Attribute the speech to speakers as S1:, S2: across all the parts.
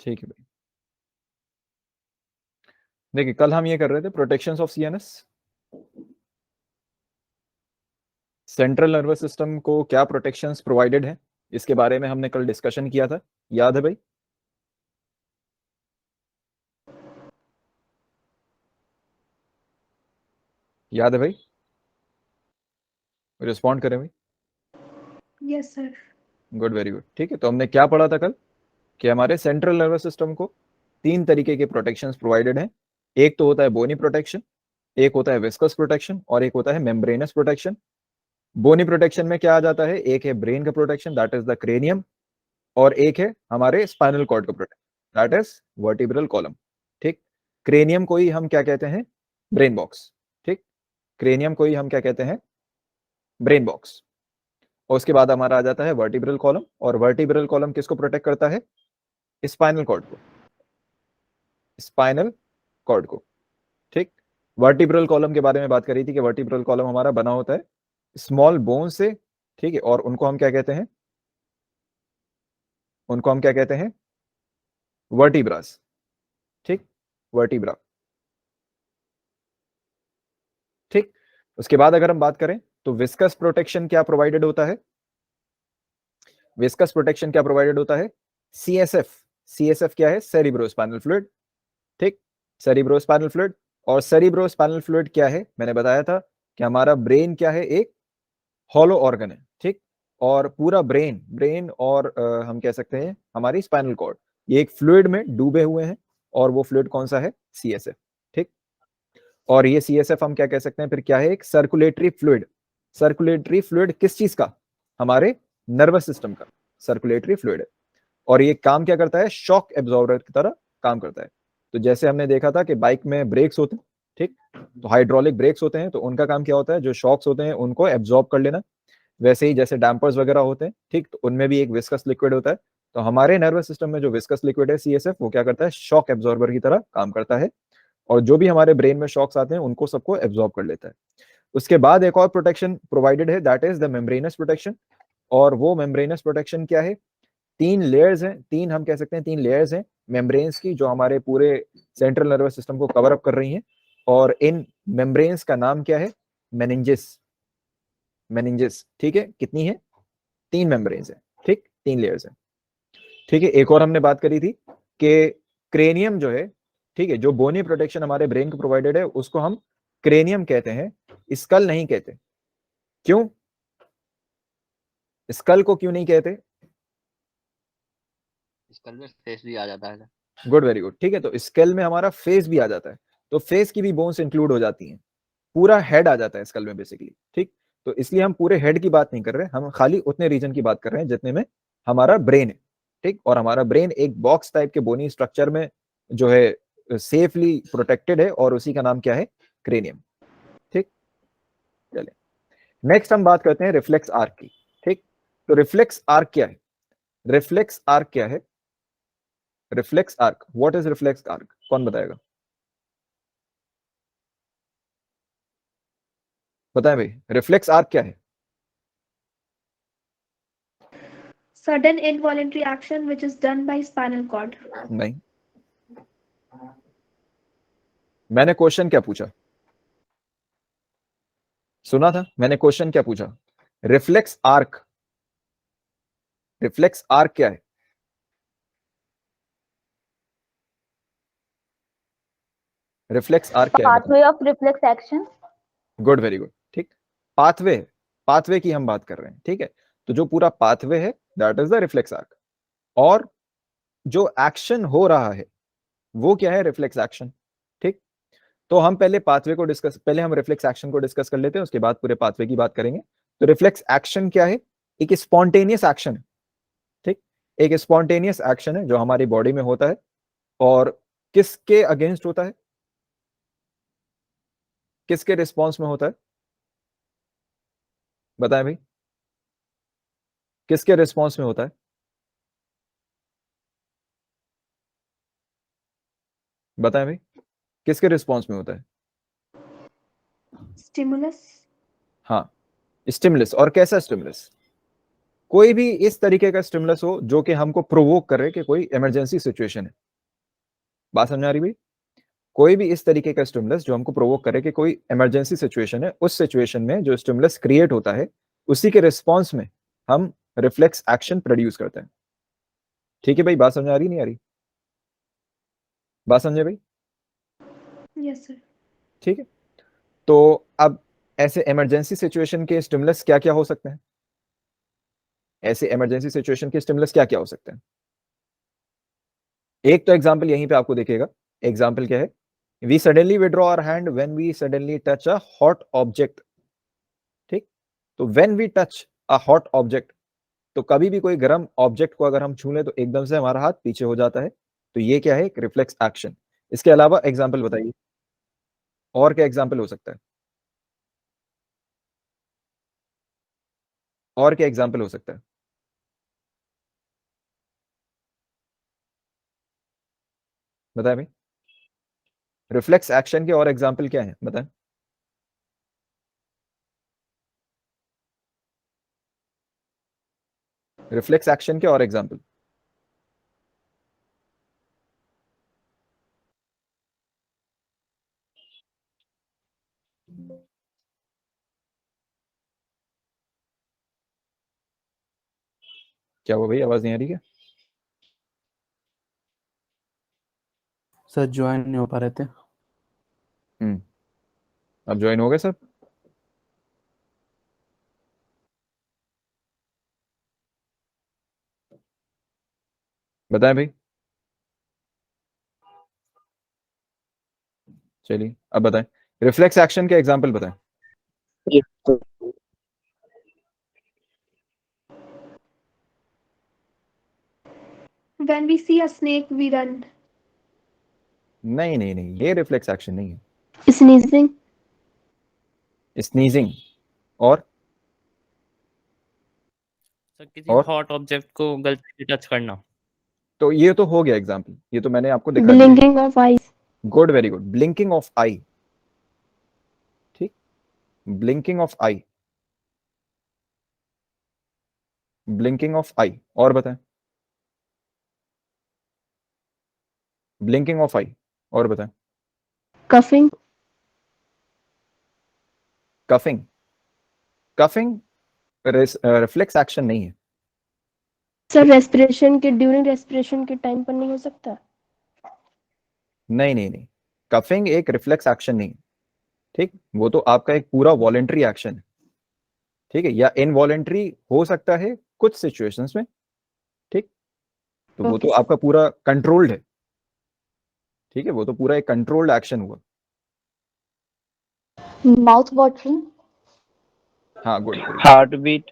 S1: ठीक है भाई। देखिए कल हम ये कर रहे थे protections of CNS. Central nervous system को क्या प्रोटेक्शंस प्रोवाइडेड है, इसके बारे में हमने कल डिस्कशन किया था, याद है भाई? याद है भाई? रिस्पॉन्ड करें भाई।
S2: Yes sir.
S1: Good, very good. ठीक है, तो हमने क्या पढ़ा था कल कि हमारे सेंट्रल नर्वस सिस्टम को 3 तरीके के प्रोटेक्शंस प्रोवाइडेड हैं। एक तो होता है बोनी प्रोटेक्शन, एक होता है विस्कस प्रोटेक्शन और एक होता है मेम्ब्रेनस प्रोटेक्शन। बोनी प्रोटेक्शन में क्या आ जाता है, एक है ब्रेन का protection that is the cranium, और एक है हमारे स्पाइनल कॉर्ड का protection that is vertebral column. ठीक, क्रेनियम को ही हम क्या कहते हैं, ब्रेन बॉक्स। ठीक, क्रेनियम को ही हम क्या कहते हैं, ब्रेन बॉक्स। और उसके बाद हमारा आ जाता है वर्टिब्रल कॉलम, और वर्टिब्रल कॉलम किसको प्रोटेक्ट करता है, स्पाइनल कॉर्ड को, स्पाइनल कॉर्ड को। ठीक, वर्टिब्रल कॉलम के बारे में बात करी थी कि वर्टिब्रल कॉलम हमारा बना होता है स्मॉल बोन से। ठीक है, और उनको हम क्या कहते हैं, उनको हम क्या कहते हैं, वर्टिब्रास। ठीक, वर्टिब्रा। ठीक, उसके बाद अगर हम बात करें तो विस्कस प्रोटेक्शन क्या प्रोवाइडेड होता है, विस्कस प्रोटेक्शन क्या प्रोवाइडेड होता है, सीएसएफ। सीएसएफ क्या है, सेरिब्रोस्पाइनल फ्लूइड। ठीक, सेरिब्रोस्पाइनल फ्लूइड। और सेरिब्रोस्पाइनल फ्लूइड क्या है, मैंने बताया था कि हमारा ब्रेन क्या है, एक हॉलो ऑर्गन है। ठीक, और पूरा ब्रेन, ब्रेन और हम कह सकते हैं हमारी स्पाइनल कॉर्ड, ये एक फ्लूइड में डूबे हुए हैं, और वो फ्लूइड कौन सा है, सीएसएफ। ठीक, और ये सीएसएफ हम क्या कह सकते हैं फिर, क्या है, एक सर्कुलेटरी फ्लूइड। सर्कुलेटरी फ्लूइड किस चीज का, हमारे नर्वस सिस्टम का सर्कुलेटरी फ्लूइड है। और ये काम क्या करता है, शॉक एब्जॉर्बर की तरह काम करता है। तो जैसे हमने देखा था कि बाइक में ब्रेक्स होते हैं, ठीक, तो हाइड्रोलिक ब्रेक्स होते हैं, तो उनका काम क्या होता है, जो शॉक्स होते हैं उनको एब्जॉर्ब कर लेना। वैसे ही जैसे डैम्पर्स वगैरह होते हैं, ठीक, तो उनमें भी एक विस्कस लिक्विड होता है। तो हमारे नर्वस सिस्टम में जो विस्कस लिक्विड है सीएसएफ, वो क्या करता है, शॉक एब्जॉर्बर की तरह काम करता है, और जो भी हमारे ब्रेन में शॉक्स आते हैं उनको सबको एब्जॉर्ब कर लेता है। उसके बाद एक और प्रोटेक्शन प्रोवाइडेड है that is the membranes protection. और वो मेम्ब्रेनस प्रोटेक्शन क्या है, 3 लेयर्स हैं, 3 हम कह सकते हैं 3 लेयर्स हैं मेम्ब्रेन्स की, जो हमारे पूरे सेंट्रल नर्वस सिस्टम को कवर अप कर रही हैं। और इन मेम्ब्रेन्स का नाम क्या है, मेनिंजेस। मेनिंजेस, ठीक है, कितनी है, 3 मेम्ब्रेन्स है। ठीक, 3 लेयर्स है। ठीक है, एक और हमने बात करी थी कि क्रेनियम जो है, ठीक है, जो बोनी प्रोटेक्शन हमारे ब्रेन को प्रोवाइडेड है उसको हम क्रेनियम कहते हैं, स्कल नहीं कहते। क्यों, स्कल को क्यों नहीं कहते?
S3: स्कल में फेस भी आ जाता है।
S1: Good, very good. ठीक है, तो स्कल में हमारा फेस भी आ जाता है, तो फेस की भी बोन्स इंक्लूड हो जाती हैं, पूरा हेड आ जाता है स्कल में बेसिकली। ठीक, तो इसलिए हम पूरे हेड की बात नहीं कर रहे, हम खाली उतने रीजन की बात कर रहे हैं जितने में हमारा ब्रेन है। ठीक, और हमारा ब्रेन एक बॉक्स टाइप के बोनी स्ट्रक्चर में जो है सेफली प्रोटेक्टेड है, और उसी का नाम क्या है, क्रेनियम। ठीक, चलिए नेक्स्ट हम बात करते हैं रिफ्लेक्स आर्क की। ठीक, तो रिफ्लेक्स आर्क क्या है, रिफ्लेक्स आर्क क्या है, reflex arc, what is reflex arc, कौन बताएगा? बताएं भाई, रिफ्लेक्स आर्क क्या है?
S2: Sudden involuntary action which is done by spinal cord.
S1: नहीं, मैंने क्वेश्चन क्या पूछा, सुना था मैंने क्वेश्चन क्या पूछा, रिफ्लेक्स आर्क, रिफ्लेक्स आर्क क्या है? रिफ्लेक्स आर्क क्या है,
S4: pathway of reflex action.
S1: Good, very good. ठीक, पाथवे, पाथवे की हम बात कर रहे हैं। ठीक है, तो जो पूरा पाथवे है that is the reflex arc, और जो एक्शन हो रहा है वो क्या है, रिफ्लेक्स एक्शन। ठीक, तो हम पहले पाथवे को डिस्कस, पहले हम रिफ्लेक्स एक्शन को डिस्कस कर लेते हैं, उसके बाद पूरे पाथवे की बात करेंगे। तो रिफ्लेक्स एक्शन क्या है, एक स्पॉन्टेनियस एक्शन है। ठीक, एक स्पॉन्टेनियस एक्शन है जो हमारी बॉडी में होता है, और किसके अगेंस्ट होता है, किसके रिस्पॉन्स में होता है, बताएं भाई, किसके रिस्पॉन्स में होता है, बताएं भाई, किसके रिस्पॉन्स में होता है?
S2: Stimulus.
S1: हाँ, स्टिमुलस। और कैसा स्टिमुलस, कोई भी इस तरीके का स्टिमुलस हो जो कि हमको प्रोवोक करे कि कोई इमरजेंसी सिचुएशन है। बात समझ आ रही भाई? कोई भी इस तरीके का स्टिमुलस जो हमको प्रोवोक करे कि कोई इमरजेंसी सिचुएशन है, उस सिचुएशन में जो स्टिमुलस क्रिएट होता है उसी के रिस्पॉन्स में हम रिफ्लेक्स एक्शन प्रोड्यूस करते हैं। ठीक है भाई, बात समझ आ रही नहीं आ रही? बात समझे भाई?
S2: Yes, sir.
S1: ठीक है, तो अब ऐसे इमरजेंसी सिचुएशन के स्टिमुलस क्या क्या हो सकते हैं? ऐसे इमरजेंसी सिचुएशन के स्टिमुलस क्या क्या हो सकते हैं? एक तो एग्जांपल यहीं पे आपको दिखेगा। एग्जांपल क्या है? We suddenly withdraw our hand when we suddenly touch a hot object. ठीक, तो when we touch a hot object, तो कभी भी कोई गर्म ऑब्जेक्ट को अगर हम छू लें तो एकदम से हमारा हाथ पीछे हो जाता है। तो ये क्या है? एक रिफ्लेक्स एक्शन। इसके अलावा एग्जांपल बताइए, और क्या एग्जांपल हो सकता है? और क्या एग्जांपल हो सकता है? बताएं भाई, रिफ्लेक्स एक्शन के और एग्जांपल क्या है, बताएं। रिफ्लेक्स एक्शन के और एग्जांपल। क्या हुआ भाई, आवाज नहीं आ रही क्या?
S4: सर ज्वाइन नहीं हो पा रहे थे।
S1: अब ज्वाइन हो गए सब? बताएं भाई, चलिए अब बताएं, रिफ्लेक्स एक्शन के एग्जांपल बताएं।
S2: When we see a snake, we run.
S1: नहीं नहीं नहीं, ये रिफ्लेक्स एक्शन नहीं है।
S2: Sneezing.
S1: स्नीजिंग और
S5: सर किसी
S1: और
S5: हॉट ऑब्जेक्ट को गलती से टच करना।
S1: तो ये तो हो गया एग्जांपल, ये तो मैंने आपको दिखा दिया।
S2: Blinking of eyes.
S1: Good, very good. Blinking of eye. ठीक, blinking of eye, blinking of eye. और बताएं, ब्लिंकिंग ऑफ आई, और बताएं।
S2: Coughing.
S1: Coughing, coughing reflex action नहीं है।
S2: सर रेस्पिरेशन के ड्यूरिंग रेस्पिरेशन के टाइम पर नहीं हो सकता?
S1: नहीं नहीं नहीं, कफिंग एक रिफ्लेक्स एक्शन नहीं है। ठीक, वो तो आपका एक पूरा वॉलेंट्री एक्शन है। ठीक है, या इनवॉलेंट्री हो सकता है कुछ सिचुएशंस में। ठीक, तो वो तो
S2: Okay.
S1: आपका पूरा कंट्रोल्ड है। ठीक है, वो तो पूरा एक कंट्रोल्ड एक्शन हुआ।
S2: Mouth watering.
S1: हाँ, good.
S3: Heart beat.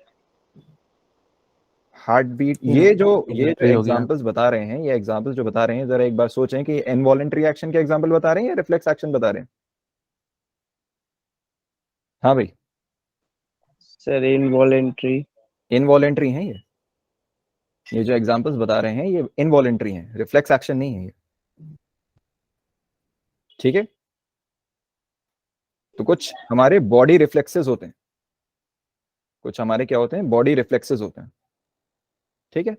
S1: Heart beat, ये जो
S4: हो गया।
S1: एग्जांपल्स बता रहे हैं, ये एग्जांपल्स जो बता रहे हैं, जरा एक बार सोचें कि इनवॉलेंट्री एक्शन के एग्जांपल बता रहे हैं या रिफ्लेक्स एक्शन बता रहे हैं? हाँ भाई,
S3: सर इनवॉलेंट्री।
S1: इनवॉलेंट्री हैं ये जो एग्जांपल्स बता रहे हैं ये इनवॉलेंट्री हैं, रिफ्लेक्स एक्शन नहीं है ये। ठीक है, तो कुछ हमारे बॉडी रिफ्लेक्सेस होते हैं, कुछ हमारे क्या होते हैं, बॉडी रिफ्लेक्सेस होते हैं। ठीक है,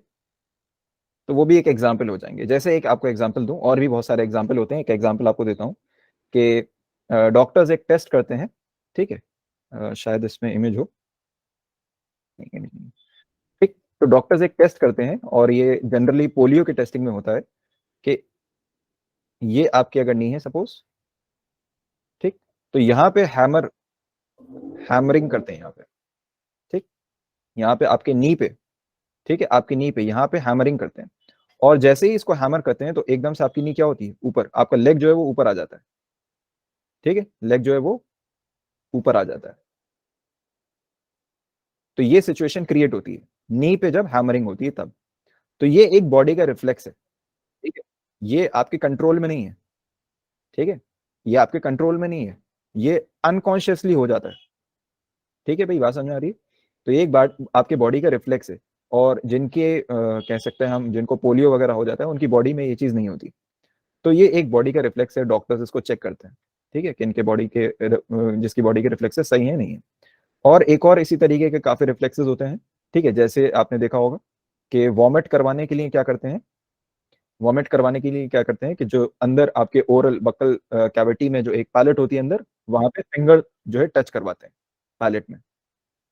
S1: तो वो भी एक एग्जाम्पल हो जाएंगे। जैसे एक आपको एग्जाम्पल दूं, और भी बहुत सारे एग्जाम्पल होते हैं। एक एग्जाम्पल आपको देता हूं कि डॉक्टर्स एक टेस्ट करते हैं। ठीक है, शायद इसमें इमेज हो। ठीक, तो डॉक्टर्स एक टेस्ट करते हैं और ये जनरली पोलियो के टेस्टिंग में होता है कि ये आपकी अगर नी है सपोज, ठीक, तो यहाँ पे हैमरिंग करते हैं यहाँ पे। ठीक, यहाँ पे आपके नी पे, ठीक है, आपकी नी पे यहाँ पे हैमरिंग करते हैं। और जैसे ही इसको हैमर करते हैं तो एकदम से आपकी नी क्या होती है, ऊपर, आपका लेग जो है वो ऊपर आ जाता है। ठीक है, लेग जो है वो ऊपर आ जाता है। तो ये सिचुएशन क्रिएट होती है नी पे जब हैमरिंग होती है तब। तो ये एक बॉडी का रिफ्लेक्स है। ठीक है, ये आपके कंट्रोल में नहीं है। ठीक है, ये आपके कंट्रोल में नहीं है, ये अनकॉन्शियसली हो जाता है। ठीक है भाई, बात समझ आ रही है? तो ये एक बात आपके बॉडी का रिफ्लेक्स है। और जिनके कह सकते हैं हम, जिनको पोलियो वगैरह हो जाता है उनकी बॉडी में ये चीज नहीं होती। तो ये एक बॉडी का रिफ्लेक्स है, डॉक्टर्स इसको चेक करते हैं। ठीक है, कि इनके बॉडी के जिसकी बॉडी के रिफ्लेक्सेस सही है नहीं है। और एक और इसी तरीके के काफी रिफ्लेक्सेस होते हैं। ठीक है, जैसे आपने देखा होगा कि वॉमिट करवाने के लिए क्या करते हैं, वॉमिट करवाने के लिए क्या करते हैं कि जो अंदर आपके ओरल बकल कैविटी में जो एक पैलेट होती है अंदर, वहां पे फिंगर जो है टच करवाते हैं पैलेट में,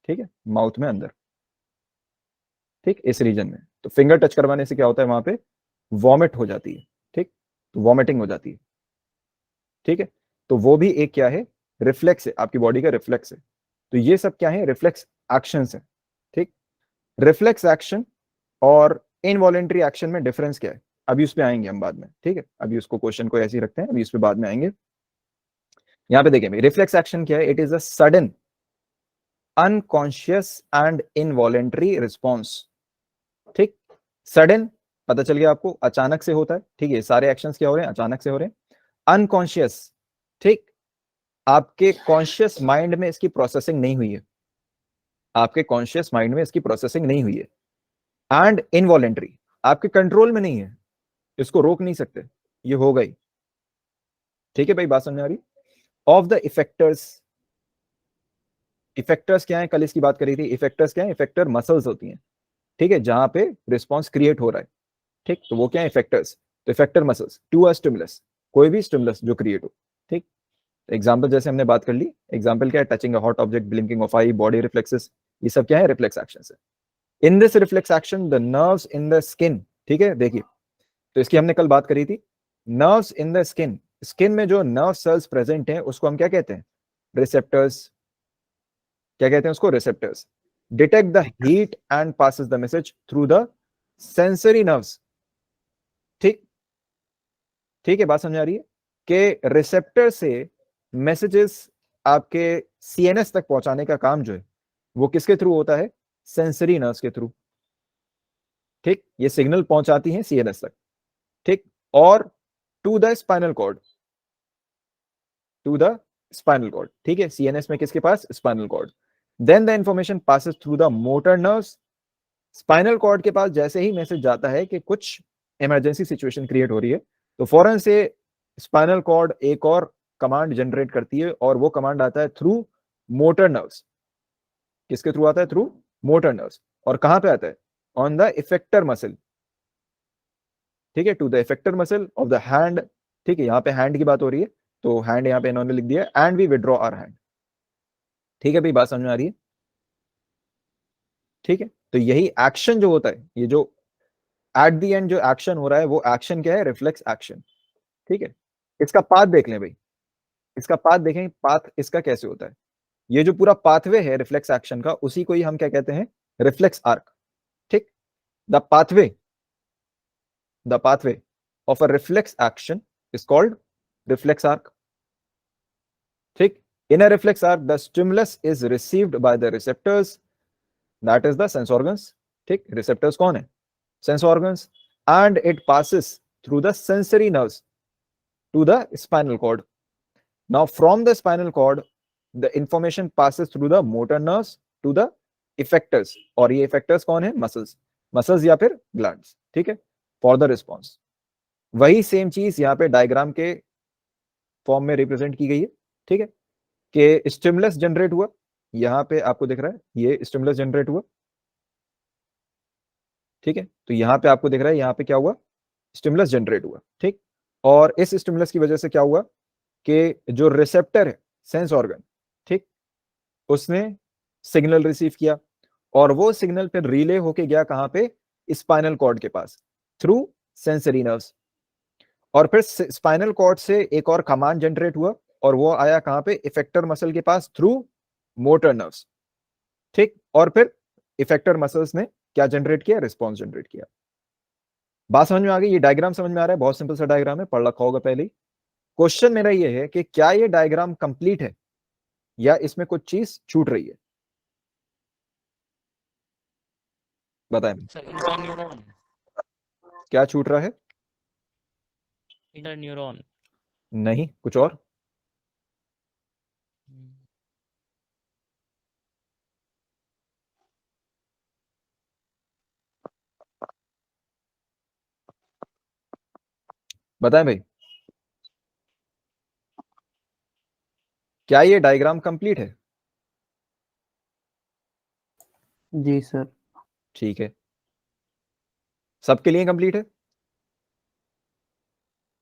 S1: ठीक है, माउथ में अंदर, ठीक, इस रीजन में। तो फिंगर टच करवाने से क्या होता है, वहां पे वॉमिट हो जाती है, ठीक, तो वॉमिटिंग हो जाती है, ठीक है। तो वो भी एक क्या है, रिफ्लेक्स है, आपकी बॉडी का रिफ्लेक्स है। तो ये सब क्या है, रिफ्लेक्स एक्शंस है, ठीक। रिफ्लेक्स एक्शन और इनवॉलेंट्री एक्शन में डिफरेंस क्या है, अभी उस पे आएंगे हम बाद में, ठीक है। अभी उसको क्वेश्चन को ऐसे ही रखते हैं, अभी उस पे बाद में आएंगे। यहाँ पे देखें, रिफ्लेक्स एक्शन क्या है, it is a sudden unconscious and involuntary response, ठीक। सडन पता चल गया आपको, अचानक से होता है, ठीक है, सारे एक्शंस क्या हो रहे हैं, अचानक से हो रहे हैं। अनकॉन्शियस, ठीक, आपके कॉन्शियस माइंड में इसकी प्रोसेसिंग नहीं हुई है, आपके कॉन्शियस माइंड में इसकी प्रोसेसिंग नहीं हुई है। एंड इनवॉलेंट्री, आपके कंट्रोल में नहीं है, इसको रोक नहीं सकते, ये हो गई, ठीक है भाई, बात समझ आ रही। ऑफ द इफेक्टर्स, इफेक्टर्स क्या है, कल इसकी बात करी थी, इफेक्टर्स क्या है, इफेक्टर मसल्स होती हैं, ठीक है, जहां पे रिस्पॉन्स क्रिएट हो रहा है, ठीक, तो वो क्या है, इफेक्टर्स। तो effector muscles to a stimulus, कोई भी स्टिमुलस जो क्रिएट हो, ठीक। एग्जाम्पल जैसे हमने बात कर ली, एग्जाम्पल क्या है, touching a hot object, blinking of I, body reflexes, ये सब क्या है, रिफ्लेक्स एक्शन है। In this reflex action the nerves in the skin, ठीक है, देखिए, तो इसकी हमने कल बात करी थी, nerves in the skin, skin में जो नर्व सेल्स प्रेजेंट हैं उसको हम क्या कहते हैं, रिसेप्टर्स, क्या कहते हैं उसको, receptors. Detect the heat and passes the message through the sensory nerves, ठीक, ठीक है, बात समझ आ रही है कि रिसेप्टर से मैसेजेस आपके सीएनएस तक पहुंचाने का काम जो है वो किसके थ्रू होता है, सेंसरी नर्व्स के थ्रू, ठीक, ये सिग्नल पहुंचाती हैं सीएनएस तक, ठीक, और to the spinal cord, to the spinal cord, ठीक है, सीएनएस में किसके पास, spinal cord. Then the information passes through the motor nerves, spinal cord के पास जैसे ही मैसेज जाता है कि कुछ इमरजेंसी सिचुएशन क्रिएट हो रही है, तो फौरन से स्पाइनल कॉर्ड एक और कमांड जनरेट करती है, और वो कमांड आता है थ्रू मोटर नर्व्स, किसके थ्रू आता है, थ्रू मोटर नर्व्स, और कहां पे आता है, ऑन द इफेक्टर मसल, ठीक है, to the effector muscle of the hand, ठीक है, यहाँ पे हैंड की बात हो रही है, तो हैंड यहाँ पे इन्होंने लिख दिया, and we withdraw our hand, ठीक है भाई, बात समझ में आ रही है, ठीक है। तो यही एक्शन जो होता है, ये जो एट द एंड जो एक्शन हो रहा है, वो एक्शन क्या है, रिफ्लेक्स एक्शन, ठीक है। इसका पाथ देख लें भाई, इसका पाथ देखें, पाथ इसका कैसे होता है, ये जो पूरा पाथवे है रिफ्लेक्स एक्शन का, उसी को ही हम क्या कहते हैं, रिफ्लेक्स आर्क, ठीक। The pathway, the pathway of a reflex action is called reflex arc, ठीक। In a reflex arc the stimulus is received by the receptors, that is the sense organs, ठीक, रिसेप्टर्स कौन है, sense organs, and it passes through the sensory nerves to the spinal cord. Now from the spinal cord, the information passes through the motor nerves to the effectors, और ये effectors कौन है, muscles, muscles या फिर glands, ठीक है, for the response. वही same चीज यहाँ पे डायग्राम के फॉर्म में रिप्रेजेंट की गई है, ठीक है, कि स्टिमुलस जनरेट हुआ, यहाँ पे आपको दिख रहा है, ये स्टिमुलस जनरेट हुआ, ठीक है, तो यहाँ पे आपको दिख रहा है, यहाँ पे क्या हुआ, स्टिमुलस जनरेट हुआ, ठीक। और इस स्टिमुलस की वजह से क्या हुआ कि जो रिसेप्टर है, सेंस ऑर्गन, ठीक, उसने सिग्नल रिसीव किया, और वो सिग्नल फिर रिले होके गया कहां पे, स्पाइनल कॉर्ड के पास, थ्रू सेंसरी नर्व्स, और फिर स्पाइनल कॉर्ड से एक और कमांड जनरेट हुआ, और वो आया कहां पे, इफेक्टर मसल के पास, थ्रू मोटर नर्व्स, ठीक, और फिर इफेक्टर मसल्स ने क्या जनरेट किया, रिस्पॉन्स जनरेट किया। बात समझ में आ गई, ये डायग्राम समझ में आ रहा है, बहुत सिंपल सा डायग्राम है, पढ़ रखा होगा पहले ही। क्वेश्चन मेरा ये है कि क्या ये डायग्राम कंप्लीट है या इसमें कुछ चीज छूट रही है, बताएं
S5: सर इंटरन्यूरॉन,
S1: क्या छूट रहा है,
S5: इंटरन्यूरॉन।
S1: नहीं कुछ और, बताएं भाई, क्या ये डायग्राम कंप्लीट है,
S3: जी सर।
S1: ठीक है, सबके लिए कंप्लीट है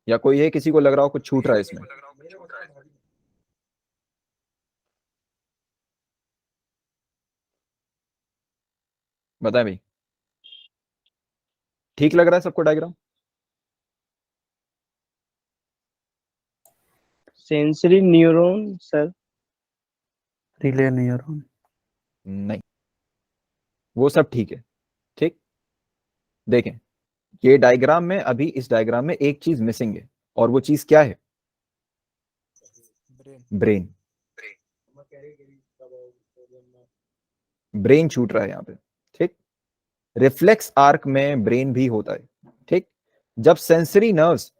S1: या कोई है किसी को लग रहा हो कुछ छूट रहा है इसमें? बताएं भाई, ठीक लग रहा है सबको diagram?
S3: Sensory neuron sir.
S4: Relay neuron.
S1: नहीं, वो सब ठीक है। ठीक, देखें ये डायग्राम में, अभी इस डायग्राम में एक चीज मिसिंग है, और वो चीज क्या है? ब्रेन। ब्रेन छूट रहा है यहाँ पे। ठीक, रिफ्लेक्स आर्क में ब्रेन भी होता है। ठीक, जब सेंसरी नर्व्स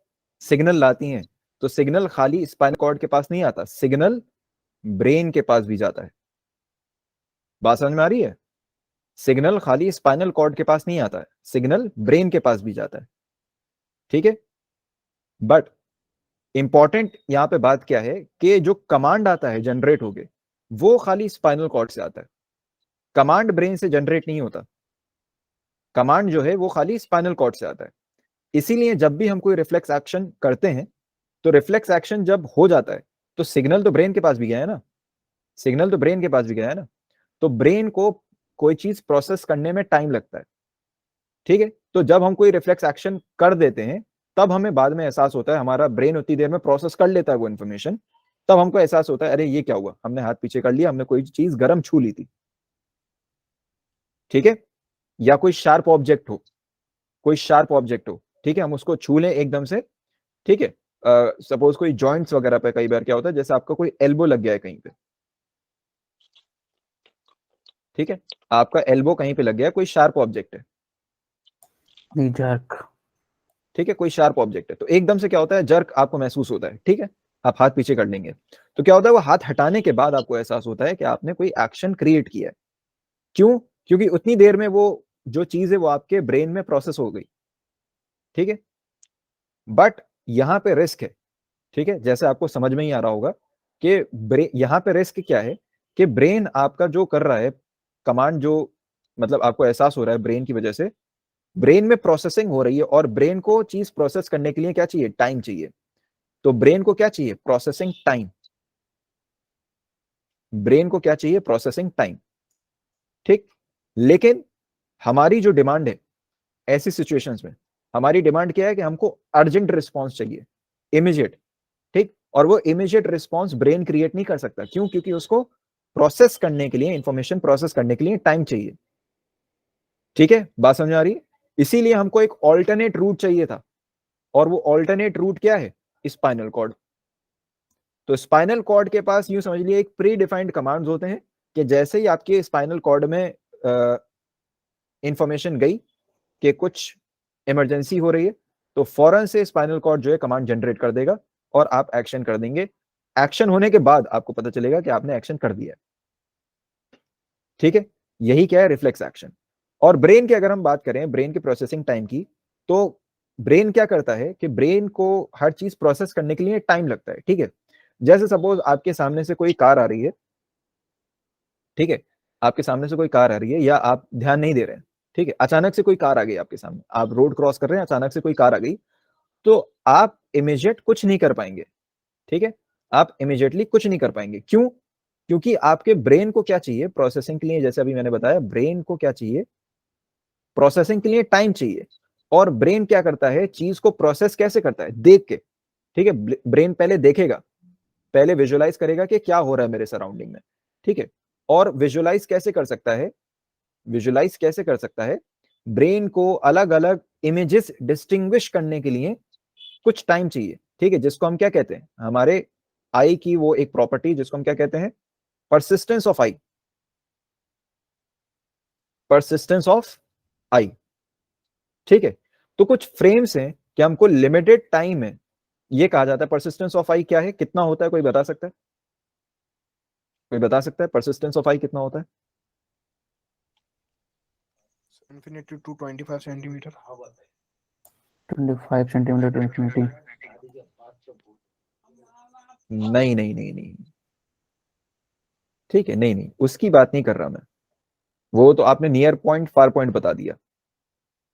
S1: सिग्नल लाती हैं तो सिग्नल खाली स्पाइनल कॉर्ड के पास नहीं आता, सिग्नल ब्रेन के पास भी जाता है। बात समझ में आ रही है? सिग्नल खाली स्पाइनल कॉर्ड के पास नहीं आता है, सिग्नल ब्रेन के पास भी जाता है। ठीक है, बट इंपॉर्टेंट यहां पे बात क्या है कि जो कमांड आता है जनरेट होके, वो खाली स्पाइनल कॉर्ड से आता है, कमांड ब्रेन से जनरेट नहीं होता। कमांड जो है वो खाली स्पाइनल कॉर्ड से आता है। इसीलिए जब भी हम कोई रिफ्लेक्स एक्शन करते हैं, तो रिफ्लेक्स एक्शन जब हो जाता है तो सिग्नल तो ब्रेन के पास भी गया है ना, सिग्नल तो ब्रेन के पास भी गया है ना, तो ब्रेन को कोई चीज प्रोसेस करने में टाइम लगता है। ठीक है, तो जब हम कोई रिफ्लेक्स एक्शन कर देते हैं तब हमें बाद में एहसास होता है, हमारा ब्रेन उतनी देर में प्रोसेस कर लेता है वो इन्फॉर्मेशन, तब हमको एहसास होता है अरे ये क्या हुआ, हमने हाथ पीछे कर लिया, हमने कोई चीज गर्म छू ली थी। ठीक है, या कोई शार्प ऑब्जेक्ट हो, कोई शार्प ऑब्जेक्ट हो, ठीक है, हम उसको छू लें एकदम से। ठीक है, सपोज कोई जॉइंट्स वगैरह पे कई बार क्या होता है, जैसे आपका कोई एल्बो लग गया है कहीं पे, ठीक है, आपका एल्बो कहीं पे लग गया है, कोई शार्प ऑब्जेक्ट है,
S4: नी जर्क।
S1: ठीक है, कोई शार्प ऑब्जेक्ट है, तो एकदम से क्या होता है, जर्क आपको महसूस होता है। ठीक है, आप हाथ पीछे कर लेंगे, तो क्या होता है, वो हाथ हटाने के बाद आपको एहसास होता है कि आपने कोई एक्शन क्रिएट किया है। क्यों? क्योंकि उतनी देर में वो जो चीज है वो आपके ब्रेन में प्रोसेस हो गई। ठीक है, बट यहां पे रिस्क है। ठीक है, जैसे आपको समझ में ही आ रहा होगा कि यहां पे रिस्क क्या है कि ब्रेन आपका जो कर रहा है कमांड, जो मतलब आपको एहसास हो रहा है ब्रेन की वजह से, ब्रेन में प्रोसेसिंग हो रही है, और ब्रेन को चीज प्रोसेस करने के लिए क्या चाहिए, टाइम चाहिए। तो ब्रेन को क्या चाहिए, प्रोसेसिंग टाइम। ब्रेन को क्या चाहिए, प्रोसेसिंग टाइम। ठीक, लेकिन हमारी जो डिमांड है ऐसी सिचुएशंस में, हमारी डिमांड क्या है कि हमको अर्जेंट रिस्पॉन्स चाहिए, इमीडिएट। ठीक, और वो इमीडिएट रिस्पॉन्स ब्रेन क्रिएट नहीं कर सकता। क्यों? क्योंकि उसको प्रोसेस करने के लिए, इंफॉर्मेशन प्रोसेस करने के लिए टाइम चाहिए। ठीक है, बात समझ आ रही है? इसीलिए हमको एक ऑल्टरनेट रूट चाहिए था, और वो ऑल्टरनेट रूट क्या है, स्पाइनल कॉर्ड। तो स्पाइनल कॉर्ड के पास यूं समझ लिए एक प्री डिफाइंड कमांड्स होते हैं कि जैसे ही आपके स्पाइनल कॉर्ड में इंफॉर्मेशन गई कि कुछ इमरजेंसी हो रही है, तो फौरन से स्पाइनल कॉर्ड जो है कमांड जनरेट कर देगा और आप एक्शन कर देंगे। एक्शन होने के बाद आपको पता चलेगा कि आपने एक्शन कर दिया है। ठीक है, यही क्या है, रिफ्लेक्स एक्शन। और ब्रेन की अगर हम बात करें, ब्रेन की प्रोसेसिंग टाइम की, तो ब्रेन क्या करता है कि ब्रेन को हर चीज प्रोसेस करने के लिए टाइम लगता है। ठीक है, जैसे सपोज आपके सामने से कोई कार आ रही है, ठीक है, आपके सामने से कोई कार आ रही है, या आप ध्यान नहीं दे रहे हैं, ठीक है, अचानक से कोई कार आ गई आपके सामने, आप रोड क्रॉस कर रहे हैं, अचानक से कोई कार आ गई, तो आप इमीडिएट कुछ नहीं कर पाएंगे। ठीक है, आप इमीडिएटली कुछ नहीं कर पाएंगे। क्यों? क्योंकि आपके ब्रेन को क्या चाहिए, प्रोसेसिंग के लिए, जैसे अभी मैंने बताया, ब्रेन को क्या चाहिए, प्रोसेसिंग के लिए टाइम चाहिए। और ब्रेन क्या करता है, चीज को प्रोसेस कैसे करता है, देख के। ठीक है, ब्रेन पहले देखेगा, पहले विजुअलाइज करेगा कि क्या हो रहा है मेरे सराउंडिंग में। ठीक है, और विजुअलाइज कैसे कर सकता है, विजुअलाइज कैसे कर सकता है, ब्रेन को अलग अलग इमेजेस डिस्टिंग्विश करने के लिए कुछ टाइम चाहिए। ठीक है, जिसको हम क्या कहते हैं, हमारे आई की वो एक प्रॉपर्टी जिसको हम क्या कहते हैं, persistence of eye, persistence of eye. ठीक है, तो कुछ फ्रेम्स हैं कि हमको लिमिटेड टाइम में, ये कहा जाता है परसिस्टेंस ऑफ आई क्या है, कितना होता है, कोई बता सकता है, कोई बता सकता है परसिस्टेंस ऑफ आई कितना होता है?
S6: infinity to 25 centimeter.
S4: 25 centimetre to infinity.
S1: नहीं नहीं नहीं नहीं, ठीक है, नहीं नहीं, उसकी बात नहीं कर रहा मैं। वो तो आपने नियर पॉइंट फार पॉइंट बता दिया,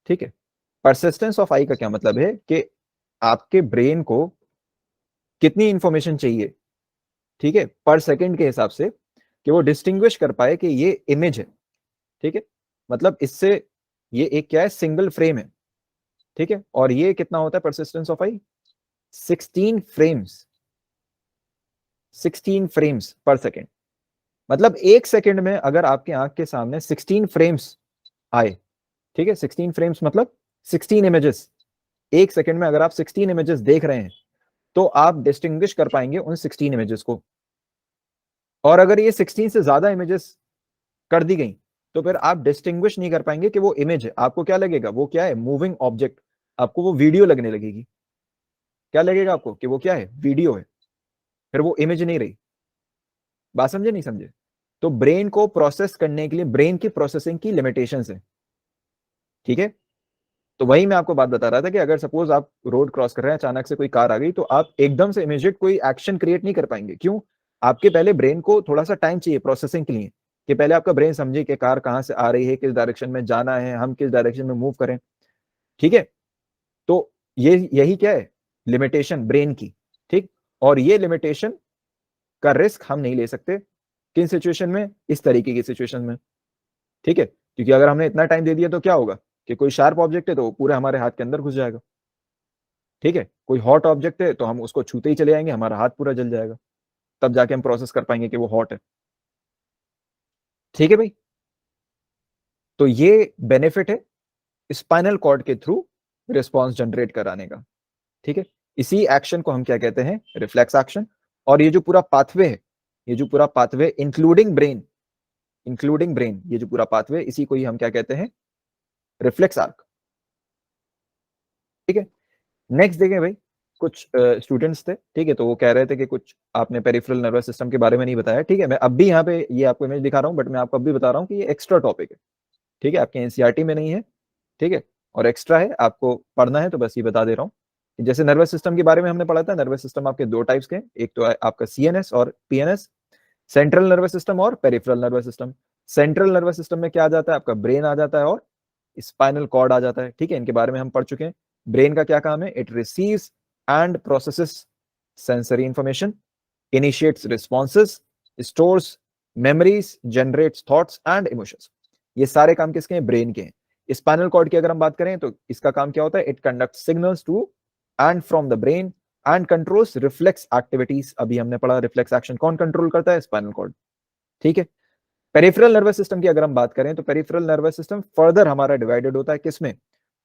S1: ठीक है। परसिस्टेंस ऑफ आई का क्या मतलब है कि आपके ब्रेन को कितनी इंफॉर्मेशन चाहिए, ठीक है, पर सेकंड के हिसाब से, कि वो डिस्टिंग्विश कर पाए कि ये इमेज है, ठीक है। मतलब इससे ये एक क्या है, सिंगल फ्रेम है, ठीक है। और ये कितना होता है persistence of I, 16 frames, 16 frames पर सेकंड। मतलब एक सेकंड में अगर आपके आंख के सामने 16 फ्रेम्स आए, ठीक है, 16 फ्रेम्स मतलब 16 इमेजेस, एक सेकंड में अगर आप 16 इमेजेस देख रहे हैं तो आप डिस्टिंग्विश कर पाएंगे उन 16 इमेजेस को। और अगर ये 16 से ज्यादा इमेजेस कर दी गई तो फिर आप डिस्टिंग्विश नहीं कर पाएंगे कि वो इमेज है। आपको क्या लगेगा, वो क्या है, मूविंग ऑब्जेक्ट, आपको वो वीडियो लगने लगेगी। क्या लगेगा आपको कि वो क्या है, वीडियो है, फिर वो इमेज नहीं रही। बात समझे नहीं समझे? तो ब्रेन को प्रोसेस करने के लिए ब्रेन की प्रोसेसिंग की लिमिटेशंस है, ठीक है। तो वही मैं आपको बात बता रहा था कि अगर सपोज आप रोड क्रॉस कर रहे हैं, अचानक से कोई कार आ गई, तो आप एकदम से इमीडिएट कोई एक्शन क्रिएट नहीं कर पाएंगे। क्यों? आपके पहले ब्रेन को थोड़ा सा टाइम चाहिए प्रोसेसिंग के लिए, कि पहले आपका ब्रेन समझे कि कार कहां से आ रही है, किस डायरेक्शन में जाना है, हम किस डायरेक्शन में मूव करें, ठीक है। तो ये यही क्या है, लिमिटेशन ब्रेन की, ठीक। और ये लिमिटेशन का रिस्क हम नहीं ले सकते, किन सिचुएशन में, इस तरीके की सिचुएशन में, ठीक है। क्योंकि अगर हमने इतना टाइम दे दिया तो क्या होगा कि कोई शार्प ऑब्जेक्ट है तो वो पूरे हमारे हाथ के अंदर घुस जाएगा, ठीक है। कोई हॉट ऑब्जेक्ट है तो हम उसको छूते ही चले जाएंगे, हमारा हाथ पूरा जल जाएगा, तब जाके हम प्रोसेस कर पाएंगे कि वो हॉट है, ठीक है भाई। तो ये बेनिफिट है स्पाइनल कॉर्ड के थ्रू रिस्पॉन्स जनरेट कराने का, ठीक है। इसी एक्शन को हम क्या कहते हैं, रिफ्लेक्स एक्शन। और ये जो पूरा पाथवे है, ये जो पूरा पाथवे इंक्लूडिंग ब्रेन, ये जो पूरा पाथवे, इसी को ही हम क्या कहते हैं, रिफ्लेक्स आर्क, ठीक है। नेक्स्ट देखें भाई, कुछ स्टूडेंट्स थे, ठीक है, तो वो कह रहे थे कि कुछ आपने पेरिफेरल नर्वस सिस्टम के बारे में नहीं बताया, ठीक है। मैं अब भी यहाँ पे ये आपको इमेज दिखा रहा हूँ, बट मैं आपको अब भी बता रहा हूँ कि ये एक्स्ट्रा टॉपिक है, ठीक है, आपके एनसीईआरटी में नहीं है, ठीक है, और एक्स्ट्रा है, आपको पढ़ना है तो बस ये बता दे रहा हूँ। जैसे नर्वस सिस्टम के बारे में हमने पढ़ा था, नर्वस सिस्टम आपके दो टाइप्स के, एक तो आपका सीएनएस और पीएनएस, सेंट्रल नर्वस सिस्टम और peripheral nervous system. Central nervous system में क्या आ जाता है, आपका ब्रेन आ जाता है और स्पाइनल कॉर्ड आ जाता है, ठीक है। इनके बारे में हम पढ़ चुके हैं। ब्रेन का क्या काम है, it receives and processes sensory information, initiates responses, stores memories, generates thoughts and emotions. ये सारे काम किसके हैं, ब्रेन के हैं। स्पाइनल कॉर्ड की अगर हम बात करें तो इसका काम क्या होता है, it conduct signals to and from the brain and controls reflex activities. अभी हमने पढ़ा रिफ्लेक्स एक्शन कौन कंट्रोल करता है, स्पाइनल कॉर्ड, ठीक है। पेरिफेरल नर्वस सिस्टम की अगर हम बात करें तो पेरिफेरल नर्वस सिस्टम फर्दर हमारा डिवाइडेड होता है किसमें,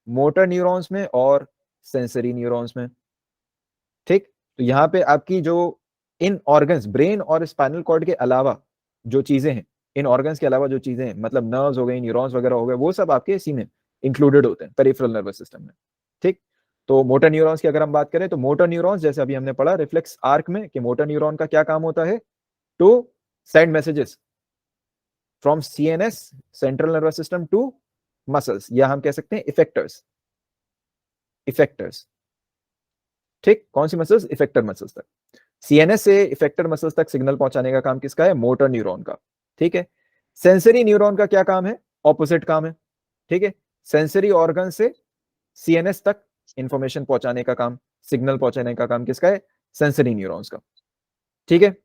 S1: मोटर न्यूरॉन्स में और सेंसरी न्यूरॉन्स में, ठीक। तो यहाँ पे आपकी जो इन ऑर्गन्स, ब्रेन और स्पाइनल कॉर्ड के अलावा जो चीजें हैं, इन ऑर्गन्स के अलावा जो चीजें हैं, मतलब नर्व्स हो गई, न्यूरॉन्स वगैरह हो गए, वो सब आपके इसी में इंक्लूडेड होते हैं पेरिफेरल नर्वस सिस्टम में, ठीक। तो मोटर न्यूरॉन्स की अगर हम बात करें तो मोटर न्यूरॉन्स, जैसे अभी हमने पढ़ा रिफ्लेक्स आर्क में, कि मोटर न्यूरॉन का क्या काम होता है, to send messages from CNS, central nervous system, to muscles, या हम कह सकते हैं इफेक्टर्स, ठीक। कौन सी मसल्स, इफेक्टर मसल्स तक। सीएनएस से इफेक्टर मसल्स तक सिग्नल पहुंचाने का काम किसका है, मोटर न्यूरॉन का, ठीक है। सेंसरी न्यूरॉन का क्या काम है, ऑपोजिट काम है, ठीक है। सेंसरी ऑर्गन से सीएनएस तक इंफॉर्मेशन पहुंचाने का काम, सिग्नल पहुंचाने का काम किसका है, सेंसरी न्यूरॉन्स का, ठीक है।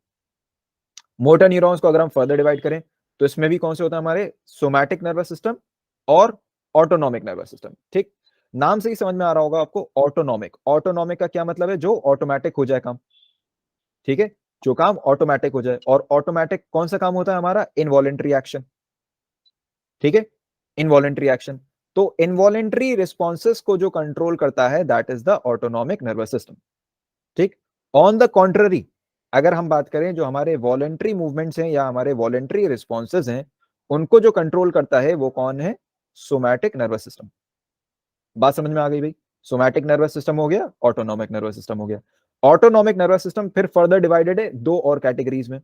S1: मोटर न्यूरॉन्स को अगर हम फर्दर डिवाइड करें तो इसमें भी कौन से होता है, हमारे सोमैटिक नर्वस सिस्टम और ऑटोनॉमिक नर्वस सिस्टम, ठीक। नाम से ही समझ में आ रहा होगा आपको, ऑटोनॉमिक, ऑटोनॉमिक का क्या मतलब है, जो ऑटोमेटिक हो जाए काम, ठीक है, जो काम ऑटोमेटिक हो जाए। और ऑटोमेटिक कौन सा काम होता है हमारा, इनवॉलेंट्री एक्शन, ठीक है, इनवॉलेंट्री एक्शन। तो इनवॉलेंट्री रिस्पॉन्सेस को जो कंट्रोल करता है, that is the autonomic nervous system, ठीक। ऑन द कॉन्ट्ररी, अगर हम बात करें जो हमारे वॉलेंट्री मूवमेंट्स हैं या हमारे वॉलेंट्री रिस्पॉन्सेज हैं, उनको जो कंट्रोल करता है वो कौन है, सोमैटिक नर्वस सिस्टम। बात समझ में आ गई भाई, सोमैटिक नर्वस सिस्टम हो गया, ऑटोनॉमिक नर्वस सिस्टम हो गया। ऑटोनॉमिक नर्वस सिस्टम फिर फर्दर डिवाइडेड है दो और कैटेगरीज में,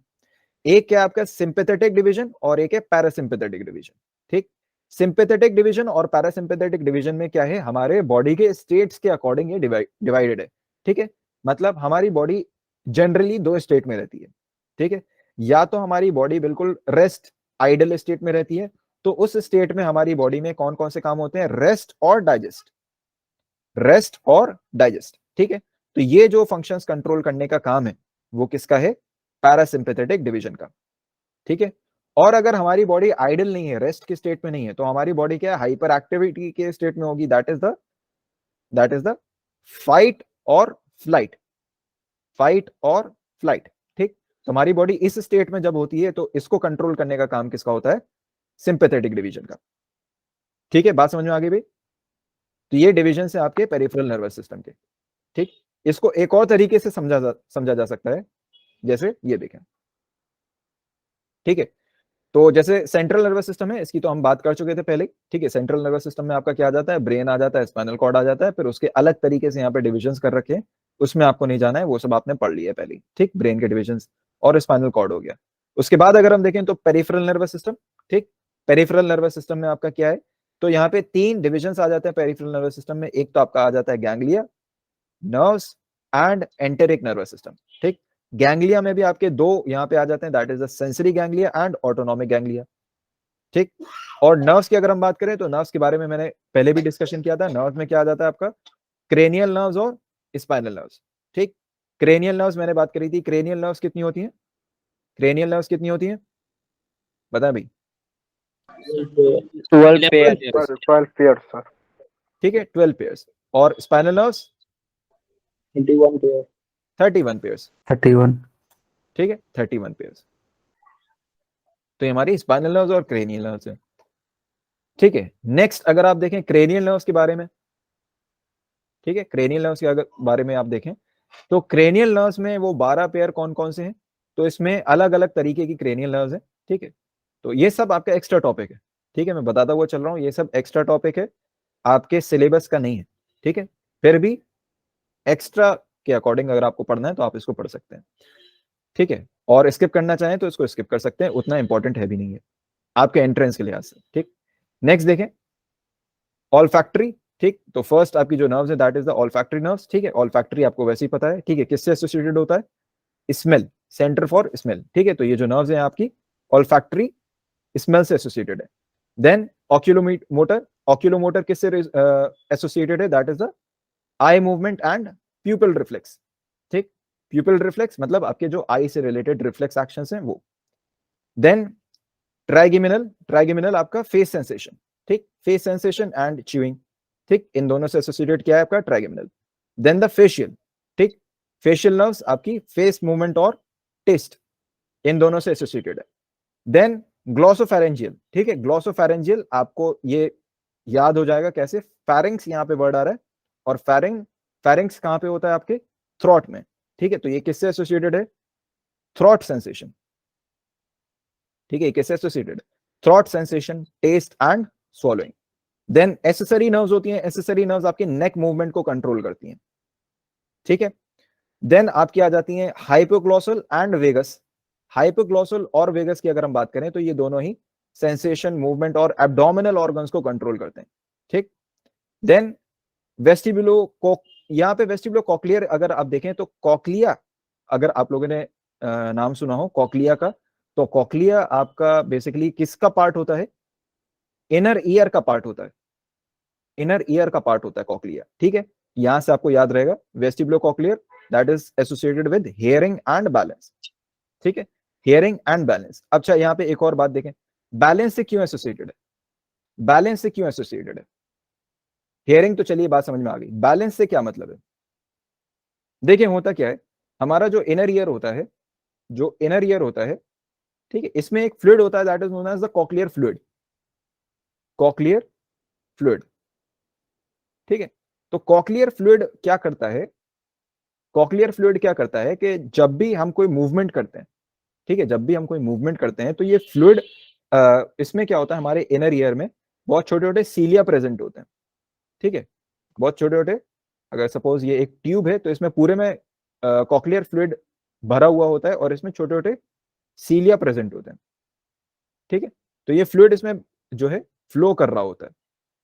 S1: एक क्या आपका सिंपैथेटिक डिवीजन और एक है पैरासिम्पैथेटिक डिवीजन, ठीक। सिंपैथेटिक डिवीजन और पैरासिम्पैथेटिक डिवीजन में क्या है, हमारे बॉडी के स्टेट्स के अकॉर्डिंग ये डिवाइडेड है, ठीक है। मतलब हमारी बॉडी जनरली दो स्टेट में रहती है, ठीक है। या तो हमारी बॉडी बिल्कुल रेस्ट आइडल स्टेट में रहती है, तो उस स्टेट में हमारी बॉडी में कौन कौन से काम होते हैं? रेस्ट और डाइजेस्ट, रेस्ट और डाइजेस्ट। ठीक है, तो ये जो फंक्शंस कंट्रोल करने का काम है वो किसका है? पैरासिम्पैथेटिक डिवीजन का। ठीक है, और अगर हमारी बॉडी आइडल नहीं है, रेस्ट की स्टेट में नहीं है, तो हमारी बॉडी क्या है? हाइपर एक्टिविटी के स्टेट में होगी। दैट इज द फाइट और फ्लाइट, फाइट और फ्लाइट। ठीक, तो हमारी बॉडी इस स्टेट में जब होती है तो इसको कंट्रोल करने का काम किसका होता है? सिंपैथेटिक डिवीजन का। ठीक है, बात समझ में आ गई भाई? तो ये डिवीजन है आपके पेरिफेरल नर्वस सिस्टम के। ठीक, इसको एक और तरीके से समझा जा सकता है, जैसे ये देखें। ठीक है, तो जैसे सेंट्रल नर्वस सिस्टम है, इसकी तो हम बात कर चुके थे पहले। ठीक है, सेंट्रल नर्वस सिस्टम में आपका क्या आ जाता है? ब्रेन आ जाता है, स्पाइनल कॉर्ड आ जाता है, फिर उसके अलग तरीके से यहाँ पे डिविजन्स कर रखे हैं, उसमें आपको नहीं जाना है, वो सब आपने पढ़ लिया है पहले। ठीक, ब्रेन के डिविजन्स और स्पाइनल कॉर्ड हो गया। उसके बाद अगर हम देखें तो पेरिफेरल नर्वस सिस्टम। ठीक, पेरिफेरल नर्वस सिस्टम में आपका क्या है? तो यहाँ पे 3 डिविजन्स आ जाते हैं पेरिफेरल नर्वस सिस्टम में। एक तो आपका आ जाता है ganglia, nerves and enteric nervous system. ठीक, गैंग्लिया में भी आपके 2 यहाँ पे आ जाते हैं, that is the sensory ganglia and autonomic ganglia. ठीक, और नर्व्स की अगर हम बात करें तो नर्व्स के बारे में मैंने पहले भी डिस्कशन किया था। नर्व्स में क्या आ जाता है आपका? क्रेनियल नर्व्स और स्पाइनल नर्व्स। ठीक, क्रेनियल नर्व्स मैंने बात करी थी। क्रेनियल नर्व्स कितनी होती हैं? क्रेनियल नर्व्स कितनी होती हैं? बता भाई।
S3: 12 पेयर।
S6: 12 pairs, sir.
S1: ठीक है, 12 पेयर्स। और स्पाइनल नर्व्स
S3: 21 पेयर।
S1: 31 पेयर्स।
S4: 31।
S1: ठीक है, 31 पेयर्स। तो ये हमारी स्पाइनल नर्व्स और क्रेनियल नर्व्स है। ठीक है, नेक्स्ट अगर आप देखें क्रेनियल नर्व्स के बारे में, ठीक है, क्रेनियल नर्व्स के अगर बारे में आप देखें तो क्रेनियल नर्व्स में वो 12 पेयर कौन कौन से हैं? तो इसमें अलग अलग तरीके की क्रेनियल नर्व्स हैं। ठीक है, तो ये सब आपका एक्स्ट्रा टॉपिक है। ठीक है, मैं बताता हुआ चल रहा हूँ, ये सब एक्स्ट्रा टॉपिक है, आपके सिलेबस का नहीं है। ठीक है, फिर भी एक्स्ट्रा के अकॉर्डिंग अगर आपको पढ़ना है तो आप इसको पढ़ सकते हैं। ठीक है, और स्किप करना चाहें तो इसको स्किप कर सकते हैं, उतना इंपॉर्टेंट है भी नहीं है आपके एंट्रेंस के लिहाज से। ठीक, नेक्स्ट देखें ऑल्फैक्टरी। ठीक, तो फर्स्ट आपकी जो नर्व्स है that is the olfactory nerves. ठीक है, ऑल्फैक्टरी आपको वैसे ही पता है। ठीक है, किससे एसोसिएटेड होता है? Smell, centre for smell. ठीक है, तो ये जो नर्व्स हैं आपकी ऑल्फैक्टरी स्मेल से एसोसिएटेड है। देन ऑक्यूलोमोटर, ऑक्यूलोमोटर किससे एसोसिएटेड है? That is the eye movement and प्यूपिल reflex. ठीक, प्यूपिल रिफ्लेक्स मतलब आपके जो आई से रिलेटेड रिफ्लेक्स एक्शंस हैं वो। देन ट्राइगेमिनल, ट्राइगेमिनल आपका फेस सेंसेशन। ठीक, फेस सेंसेशन एंड च्यूइंग। ठीक, इन दोनों से एसोसिएटेड क्या है आपका? ट्राइगेमिनल। Then the facial. ठीक, फेशियल नर्व्स आपकी फेस मूवमेंट और टेस्ट, इन दोनों से एसोसिएटेड है। Then glossopharyngeal. ठीक है, ग्लॉसोफेरेंजियल आपको ये याद हो जाएगा कैसे? फेरिंक्स यहाँ पे वर्ड आ रहा है, और फेरिंक्स कहां पे होता है? आपके थ्रोट में। ठीक है, तो ये किससे एसोसिएटेड है? Throat sensation. ठीक है, किससे एसोसिएटेड है? Throat sensation, taste and swallowing. Then accessory nerves होती हैं, एसेसरी नर्व्स आपके नेक मूवमेंट को कंट्रोल करती हैं। ठीक है, देन आपकी आ जाती हैं हाइपोग्लॉसल एंड वेगस। हाइपोग्लॉसल और वेगस की अगर हम बात करें तो ये दोनों ही सेंसेशन, मूवमेंट और एब्डोमिनल ऑर्गन्स को कंट्रोल करते हैं। ठीक, देन वेस्टिबुलो, यहाँ पे वेस्टिबुलो कॉक्लियर अगर आप देखें तो कॉक्लिया, अगर आप लोगों ने नाम सुना हो कॉक्लिया का, तो कॉक्लिया आपका बेसिकली किसका पार्ट होता है? इनर ईयर का पार्ट होता है, इनर ईयर का पार्ट होता है कॉक्लिया। ठीक है, यहां से आपको याद रहेगा vestibulo cochlear that is associated with hearing and balance. ठीक है, हियरिंग एंड बैलेंस। अच्छा, यहाँ पे एक और बात देखें, बैलेंस से क्यों एसोसिएटेड है? बैलेंस से क्यों एसोसिएटेड है? हियरिंग तो चलिए बात समझ में आ गई, बैलेंस से क्या मतलब है? देखिए होता क्या है, हमारा जो इनर ईयर होता है, जो इनर ईयर होता है, ठीक है, इसमें एक फ्लूइड होता है that is known as the cochlear fluid, cochlear fluid. ठीक है, तो कॉक्लियर फ्लूइड क्या करता है? कॉक्लियर फ्लूइड क्या करता है कि जब भी हम कोई मूवमेंट करते हैं, ठीक है, जब भी हम कोई मूवमेंट करते हैं तो ये फ्लूइड, इसमें क्या होता है, हमारे इनर ईयर में बहुत छोटे छोटे सीलिया प्रेजेंट होते हैं। ठीक है, बहुत छोटे छोटे, अगर सपोज ये एक ट्यूब है तो इसमें पूरे में कॉक्लियर फ्लूइड भरा हुआ होता है और इसमें छोटे छोटे सीलिया प्रेजेंट होते हैं। ठीक है, तो ये फ्लूइड इसमें जो है फ्लो कर रहा होता है।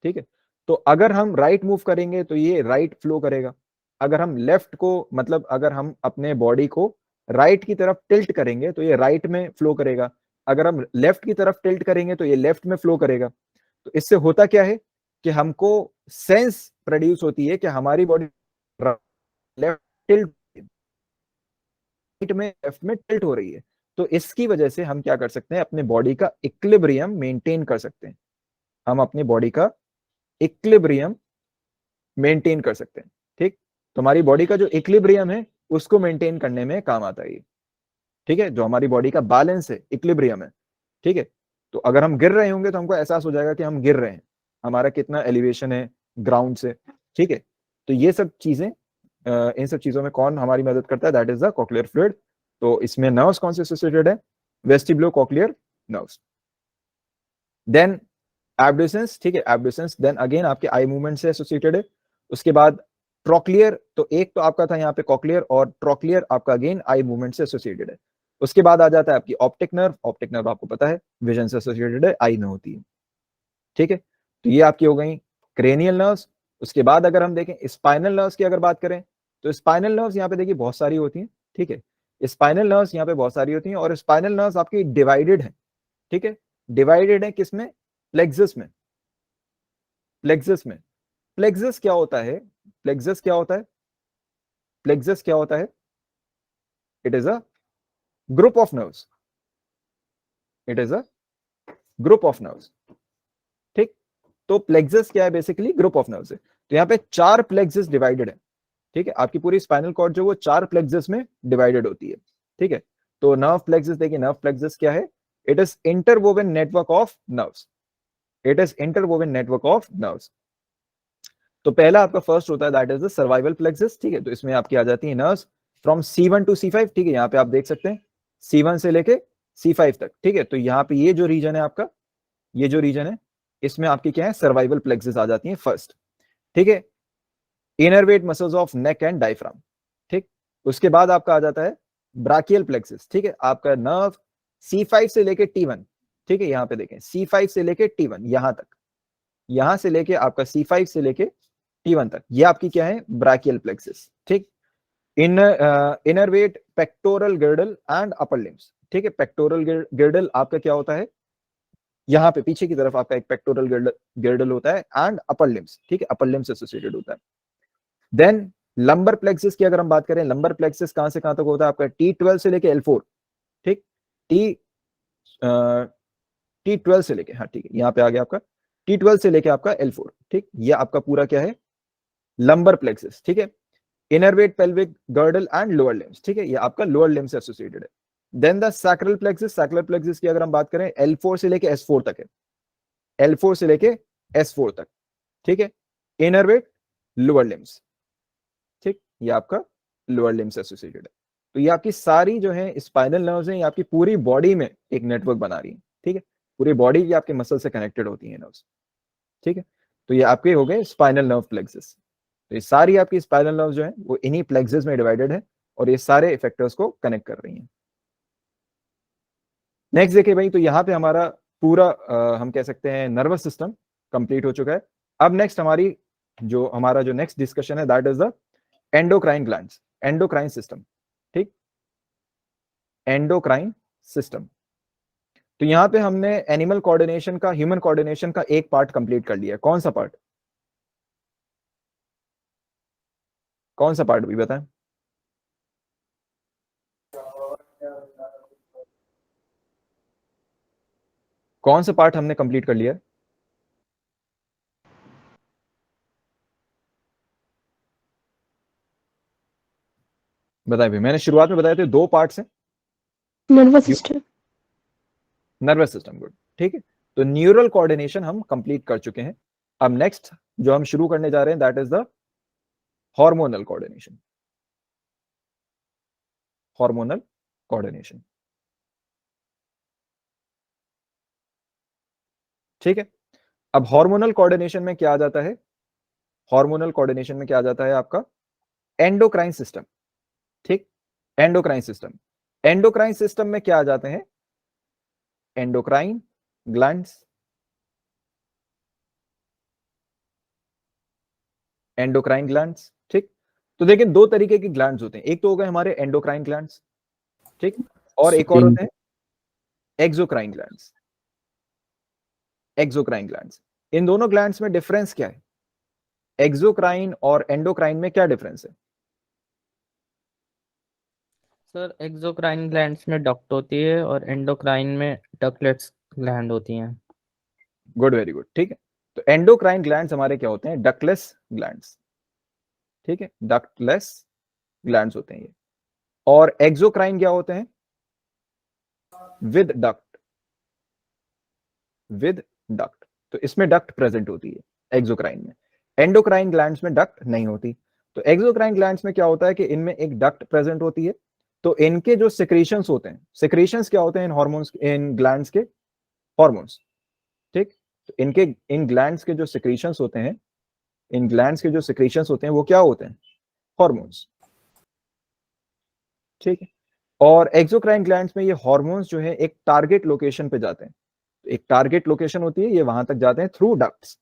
S1: ठीक है, तो अगर हम राइट मूव करेंगे तो ये राइट फ्लो करेगा, अगर हम लेफ्ट को, मतलब अगर हम अपने बॉडी को राइट की तरफ टिल्ट करेंगे तो ये राइट में फ्लो करेगा, अगर हम लेफ्ट की तरफ टिल्ट करेंगे तो ये लेफ्ट में फ्लो करेगा। तो इससे होता क्या है कि हमको सेंस प्रोड्यूस होती है कि हमारी बॉडी लेफ्ट टिल्ट में लेफ्ट में टिल्ट हो रही है। तो इसकी वजह से हम क्या कर सकते हैं, अपने बॉडी का इक्विलिब्रियम मेंटेन कर सकते हैं। हम अपनी बॉडी का इक्विलिब्रियम मेंटेन कर सकते हैं। ठीक, तो हमारी बॉडी का जो इक्विलिब्रियम है उसको मेंटेन करने में काम आता है। ठीक है, जो हमारी बॉडी का बैलेंस है, इक्विलिब्रियम है। ठीक है, तो अगर हम गिर रहे होंगे तो हमको एहसास हो जाएगा कि हम गिर रहे हैं, हमारा कितना एलिवेशन है ग्राउंड से। ठीक है, तो ये सब चीजें, इन सब चीजों में कौन हमारी मदद करता है, that is the cochlear fluid. तो इसमें नर्व्स कौन से एसोसिएटेड है, वेस्टिबुलो कॉक्लियर नर्व्स। देन एब्ड्यूसेंस, ठीक है, एब्ड्यूसेंस देन अगेन आपके आई मूवमेंट से एसोसिएटेड है। उसके बाद ट्रोक्लियर, तो एक तो आपका था यहाँ पे कॉक्लियर, और ट्रोक्लियर आपका अगेन आई मूवमेंट से एसोसिएटेड है। उसके बाद आ जाता है आपकी ऑप्टिक नर्व। ऑप्टिक नर्व आपको पता है विजन से एसोसिएटेड है, आई में होती है। ठीक है, तो ये आपकी हो गई क्रेनियल नर्व्स। उसके बाद अगर हम देखें स्पाइनल नर्व्स की अगर बात करें, तो स्पाइनल नर्व्स यहाँ पे देखिए बहुत सारी होती हैं। ठीक है, स्पाइनल नर्व्स यहाँ पे बहुत सारी होती हैं, और स्पाइनल नर्व्स आपकी डिवाइडेड है। ठीक है, डिवाइडेड है किसमें, प्लेक्सस में। प्लेक्सस में, प्लेक्सस क्या होता है, प्लेक्सस क्या होता है, प्लेक्सस क्या होता है, it is a group of nerves, it is a group of nerves. ठीक, तो प्लेक्सस क्या है, बेसिकली ग्रुप ऑफ नर्व्स है। तो यहाँ पे 4 प्लेक्सस डिवाइडेड है। ठीक है, आपकी पूरी स्पाइनल कॉर्ड जो वो 4 प्लेक्सस में डिवाइडेड होती है। ठीक है, तो नर्व प्लेक्सस देखिए, नर्व प्लेक्सस क्या है, it is interwoven network of nerves, it is interwoven network of nerves. तो पहला आपका फर्स्ट होता है that is the survival plexus. ठीक है, तो इसमें आपकी आ जाती है nerves from C1 to C5। ठीक है, यहाँ पे आप देख सकते हैं C1 से लेके C5 तक। ठीक है, तो यहाँ पे ये जो रीजन है आपका, ये जो रीजन है, इसमें आपकी क्या है, सर्वाइवल प्लेक्सस आ जाती है फर्स्ट। ठीक है, innervate muscles of neck and diaphragm. ठीक, उसके बाद आपका आ जाता है ब्राकियल प्लेक्सस। ठीक है, आपका नर्व C5 से लेके T1। ठीक है, यहाँ पे देखें C5 से लेके T1 यहां तक, यहां से लेके आपका C5 से लेके T1 तक, ये आपकी क्या है, ब्राकियल प्लेक्सस। ठीक, innervate pectoral girdle and upper limbs. ठीक है, पेक्टोरल गिर्डल आपका क्या होता है, यहाँ पे पीछे की तरफ आपका एक पेक्टोरल गिर्डल होता है, एंड अपर लिम्स। ठीक है, अपर लिम्स एसोसिएटेड होता है। देन लंबर प्लेक्सस की अगर हम बात करें, लंबर प्लेक्सस कहां से कहां तक होता है आपका, T12 से लेके L4। ठीक, T12 से लेके, हाँ ठीक है, यहाँ पे आ गया आपका T12 से लेके आपका L4। ठीक, ये आपका पूरा क्या है, लंबर प्लेक्सस। ठीक है, innervate pelvic girdle and lower limbs. ठीक है, ये आपका लोअर लिम्स से एसोसिएटेड है। Then the sacral plexus, sacral plexus की अगर हम बात करें, L4 से लेके S4 तक है, L4 से लेके S4 तक। ठीक है, इनरवेट लोअर लिम्स। ठीक, ये आपका लोअर लिम्स से एसोसिएटेड है। तो ये आपकी सारी जो है स्पाइनल नर्व्स हैं, ये आपकी पूरी बॉडी में एक नेटवर्क बना रही है। ठीक है, पूरी बॉडी की आपके मसल से कनेक्टेड होती है नर्व्स। ठीक है, तो ये आपके हो गए स्पाइनल नर्व प्लेक्सस। तो ये सारी आपकी स्पाइनल नर्व जो है वो इन्हीं प्लेक्सस में डिवाइडेड है, और ये सारे इफेक्टर्स को कनेक्ट कर रही हैं। नेक्स्ट देखिए भाई, तो यहाँ पे हमारा पूरा हम कह सकते हैं नर्वस सिस्टम कंप्लीट हो चुका है। अब नेक्स्ट हमारी हमारा जो नेक्स्ट डिस्कशन है that is the endocrine glands, endocrine system. ठीक, एंडोक्राइन सिस्टम। तो यहाँ पे हमने एनिमल कोऑर्डिनेशन का, ह्यूमन कोऑर्डिनेशन का एक पार्ट कंप्लीट कर लिया है। कौन सा पार्ट, कौन सा पार्ट भी बताएं। कौन सा पार्ट हमने कंप्लीट कर लिया है, बताएं भाई। मैंने शुरुआत में बताए थे 2 पार्ट्स हैं,
S2: Nervous system.
S1: Nervous system, good. ठीक है, तो न्यूरल कोऑर्डिनेशन हम कंप्लीट कर चुके हैं। अब नेक्स्ट जो हम शुरू करने जा रहे हैं that is the hormonal coordination, hormonal coordination. ठीक है, अब हार्मोनल कोऑर्डिनेशन में क्या आ जाता है, हार्मोनल कोऑर्डिनेशन में क्या आ जाता है आपका, एंडोक्राइन सिस्टम। ठीक, एंडोक्राइन सिस्टम, एंडोक्राइन सिस्टम में क्या आ जाते हैं, एंडोक्राइन ग्लैंड्स, एंडोक्राइन ग्लैंड्स। ठीक, तो देखिए 2 तरीके के ग्लैंड्स होते हैं, एक तो हो गए हमारे एंडोक्राइन ग्लैंड्स। ठीक, और एक और होते हैं एक्सोक्राइन ग्लैंड्स, एक्सोक्राइन ग्लैंड्स। इन दोनों ग्लैंड्स में डिफरेंस क्या है? एक्सोक्राइन और एंडोक्राइन में क्या डिफरेंस है?
S5: सर एक्सोक्राइन ग्लैंड्स में डक्ट होती है और एंडोक्राइन में डक्टलेट्स ग्लैंड होती हैं।
S1: गुड, वेरी गुड, ठीक है। तो एंडोक्राइन ग्लैंड्स हमारे क्या होते हैं? डक्टलेस ग्लैंड्स, ठीक है, डक्टलेस ग्लैंड्स होते हैं ये। और एक्सोक्राइन क्या होते हैं? With duct, with duct. तो इसमें डक्ट प्रेजेंट होती है एक्सोक्राइन में, एंडोक्राइन ग्लैंड्स में डक्ट नहीं होती। तो एक्सोक्राइन ग्लैंड्स में क्या होता है कि इनमें एक डक्ट प्रेजेंट होती है। तो इनके जो सिक्रीशंस होते हैं, सिक्रीशंस क्या होते हैं इन हार्मोन्स, इन ग्लैंड्स के हार्मोन्स, ठीक। तो इनके, इन ग्लैंड्स के जो सिक्रीशंस होते हैं, इन ग्लैंड्स के जो सिक्रीशंस होते हैं वो क्या होते हैं? हार्मोन्स, ठीक है। और एक्सोक्राइन ग्लैंड्स में ये हार्मोन्स जो है एक टारगेट लोकेशन पे जाते हैं। एक टारगेट लोकेशन होती है, ये वहां तक जाते हैं through ducts.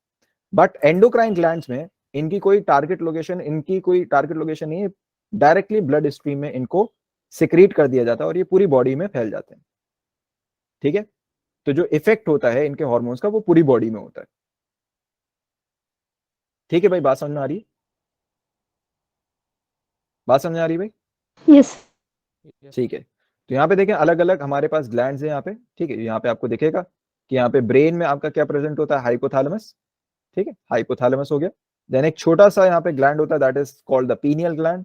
S1: But endocrine glands में इनकी कोई टारगेट लोकेशन, इनकी कोई टारगेट लोकेशन नहीं है, डायरेक्टली ब्लड स्ट्रीम में इनको सिक्रीट कर दिया जाता है और ये पूरी बॉडी में फैल जाते हैं, ठीक है। तो जो इफेक्ट होता है इनके हार्मोन्स का वो पूरी बॉडी में होता है, ठीक है भाई। बात समझ में आ रही है? बात समझ में आ रही है भाई?
S2: Yes.
S1: ठीक है। तो यहाँ पे देखें अलग अलग हमारे पास ग्लैंड्स हैं यहाँ पे, ठीक है। यहाँ पे आपको दिखेगा कि यहाँ पे ब्रेन में आपका क्या प्रेजेंट होता है? हाइपोथैलेमस, ठीक है, हाइपोथैलेमस हो गया। देन एक छोटा सा यहाँ पे ग्लैंड होता है, that is called the pineal gland.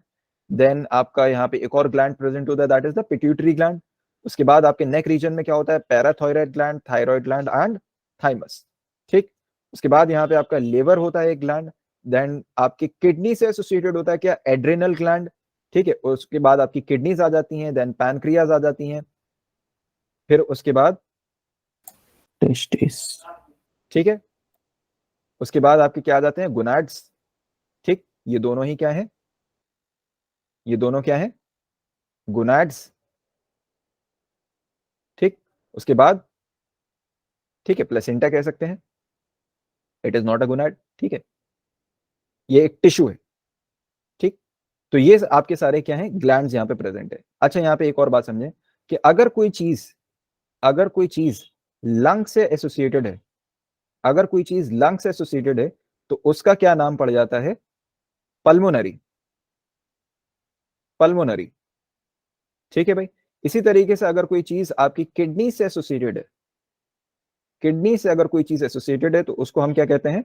S1: Then आपका यहाँ पे एक और ग्लैंड प्रेजेंट होता है, that is the pituitary gland. उसके बाद आपके नेक रीजन में क्या होता है? Parathyroid gland, thyroid gland and thymus, ठीक। उसके बाद यहाँ पे आपका लिवर होता है एक ग्लैंड। देन आपकी किडनी से एसोसिएटेड होता है क्या? एड्रिनल ग्लैंड, ठीक है। उसके बाद आपकी किडनीज आ जाती हैं, देन पैनक्रियाज आ जाती हैं, फिर उसके बाद
S4: टेस्टिस,
S1: ठीक है, उसके बाद आपके क्या आ जाते हैं? गोनाड्स, ठीक। ये दोनों ही क्या है? ये दोनों क्या है? गोनाड्स, ठीक। उसके बाद, ठीक है, प्लेसेंटा कह सकते हैं, it is not a gonad, ठीक है, ये एक टिश्यू है, ठीक। तो ये आपके सारे क्या है? ग्लैंड्स यहाँ पे प्रेजेंट है। अच्छा, यहाँ पे एक और बात समझें कि अगर कोई चीज लंग से एसोसिएटेड है, अगर कोई चीज लंग से एसोसिएटेड है तो उसका क्या नाम पड़ जाता है? पल्मोनरी, पल्मोनरी, ठीक है भाई। इसी तरीके से अगर कोई चीज आपकी किडनी से एसोसिएटेड है, किडनी से अगर कोई चीज एसोसिएटेड है तो उसको हम क्या कहते हैं?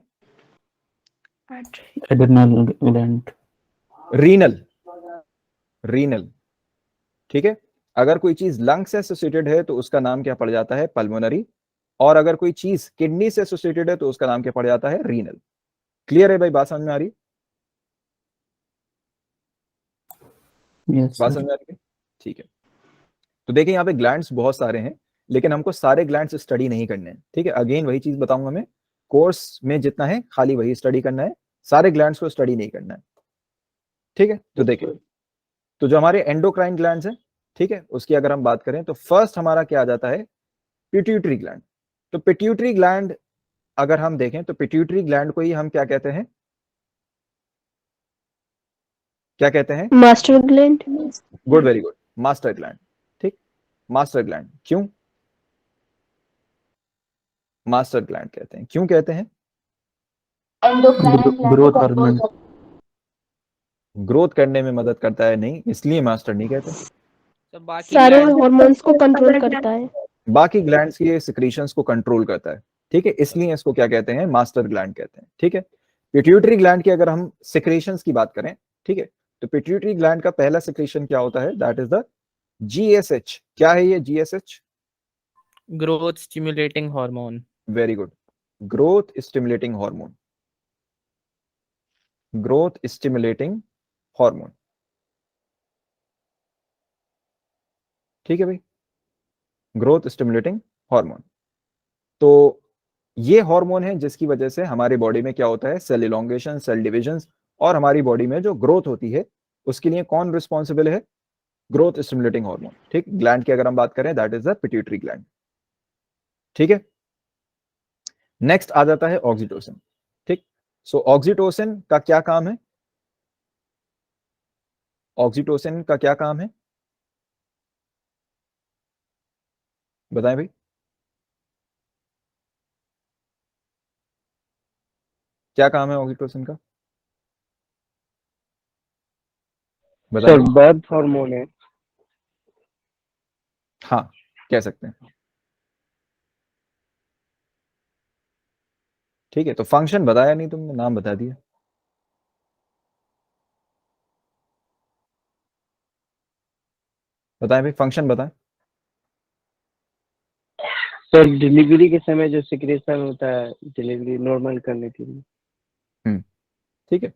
S4: एड्रिनल ग्लैंड,
S1: रीनल, रीनल, ठीक है। अगर कोई चीज लंग से एसोसिएटेड है तो उसका नाम क्या पड़ जाता है? पल्मोनरी। और अगर कोई चीज किडनी से एसोसिएटेड है तो उसका नाम क्या पड़ जाता है? रीनल। क्लियर है भाई? बात समझ में आ रही?
S4: यस
S1: बात
S4: सर।
S1: समझ में आ रही है? ठीक है। तो देखिए यहाँ पे ग्लैंड्स बहुत सारे हैं, लेकिन हमको सारे ग्लैंड्स स्टडी नहीं करने हैं, ठीक है। अगेन वही चीज बताऊंगा मैं, कोर्स में जितना है खाली वही स्टडी करना है, सारे ग्लैंड्स को स्टडी नहीं करना है, ठीक है। तो देखिए, तो जो हमारे एंडोक्राइन ग्लैंड्स हैं, ठीक है, उसकी अगर हम बात करें तो फर्स्ट हमारा क्या आ जाता है? Pituitary gland. तो पिट्यूटरी ग्लैंड अगर हम देखें तो पिट्यूटरी ग्लैंड को ही हम क्या कहते हैं? क्या कहते हैं?
S2: Master gland.
S1: Good, very good, master gland, ठीक। मास्टर ग्लैंड क्यों मास्टर ग्लैंड कहते हैं? क्यों कहते हैं?
S4: ग्रोथ हार्मोन,
S1: ग्रोथ करने में मदद करता है, नहीं, इसलिए मास्टर नहीं कहते।
S5: तो बाकी
S2: सारे
S5: glands-
S2: hormones को कंट्रोल करता है.
S1: बाकी ग्लैंड्स की सिक्रीशंस को कंट्रोल करता है, ठीक है, इसलिए इसको क्या कहते हैं? मास्टर ग्लैंड कहते हैं, ठीक है। पिट्यूटरी ग्लैंड की अगर हम सिक्रीशंस की बात करें, ठीक है, तो पिट्यूटरी ग्लैंड का पहला सिक्रीशन क्या होता है? That is the GSH. क्या है ये GSH?
S5: Growth stimulating hormone.
S1: Very good, growth stimulating hormone, growth stimulating hormone, ठीक है भाई, ग्रोथ स्टिमुलेटिंग हार्मोन। तो ये हार्मोन है जिसकी वजह से हमारी बॉडी में क्या होता है? सेल इलोंगेशन, सेल डिविजन, और हमारी बॉडी में जो ग्रोथ होती है उसके लिए कौन रिस्पॉन्सिबल है? ग्रोथ स्टिमुलेटिंग हार्मोन, ठीक। ग्लैंड की अगर हम बात करें that is the pituitary gland, ठीक है। नेक्स्ट आ जाता है ऑक्सीटोसिन, ठीक। सो ऑक्सीटोसिन का क्या काम है? ऑक्सीटोसिन का क्या काम है? बताएं भाई। क्या काम है ऑक्सीटोसिन का?
S3: सर
S1: बताइए।
S3: बर्थ हार्मोन है।
S1: हाँ, कह सकते हैं। ठीक है, तो फंक्शन बताया नहीं तुमने, नाम बता दिया। बताएं भाई, फंक्शन बताएं।
S3: सर डिलीवरी के समय जो सिक्रेशन होता है डिलीवरी नॉर्मल करने के लिए।
S1: ठीक है,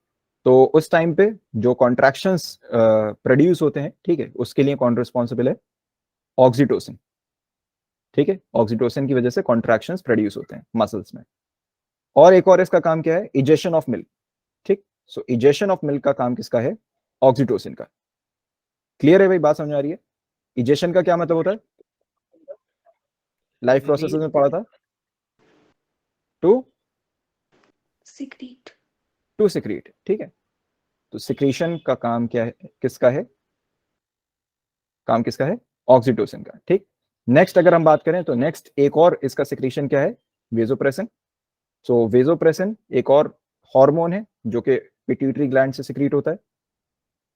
S1: तो उस टाइम पे जो कॉन्ट्रैक्शंस प्रोड्यूस होते हैं, ठीक है, उसके लिए कौन रिस्पॉन्सिबल है? ऑक्सीटोसिन। ठीक है, ऑक्सीटोसिन की वजह से कॉन्ट्रैक्शंस प्रोड्यूस होते हैं मसल्स में। और एक और इसका काम क्या है? Egestion of milk. ठीक, सो इजेशन ऑफ मिल्क का काम किसका है? ऑक्सीटोसिन का। क्लियर है भाई, बात समझ आ रही है? इजेशन का क्या मतलब होता है? लाइफ प्रोसेस में पढ़ा था। To
S2: Secrete.
S1: To secrete. ठीक है, तो सिक्रीशन का काम क्या है? किसका है? काम किसका है? ऑक्सीटोसिन का। ठीक, नेक्स्ट अगर हम बात करें तो नेक्स्ट एक और इसका सिक्रीशन क्या है? वेजोप्रेसिन। सो वेजोप्रेसिन एक और हार्मोन है जो कि पिट्यूटरी ग्लैंड से सिक्रीट होता है।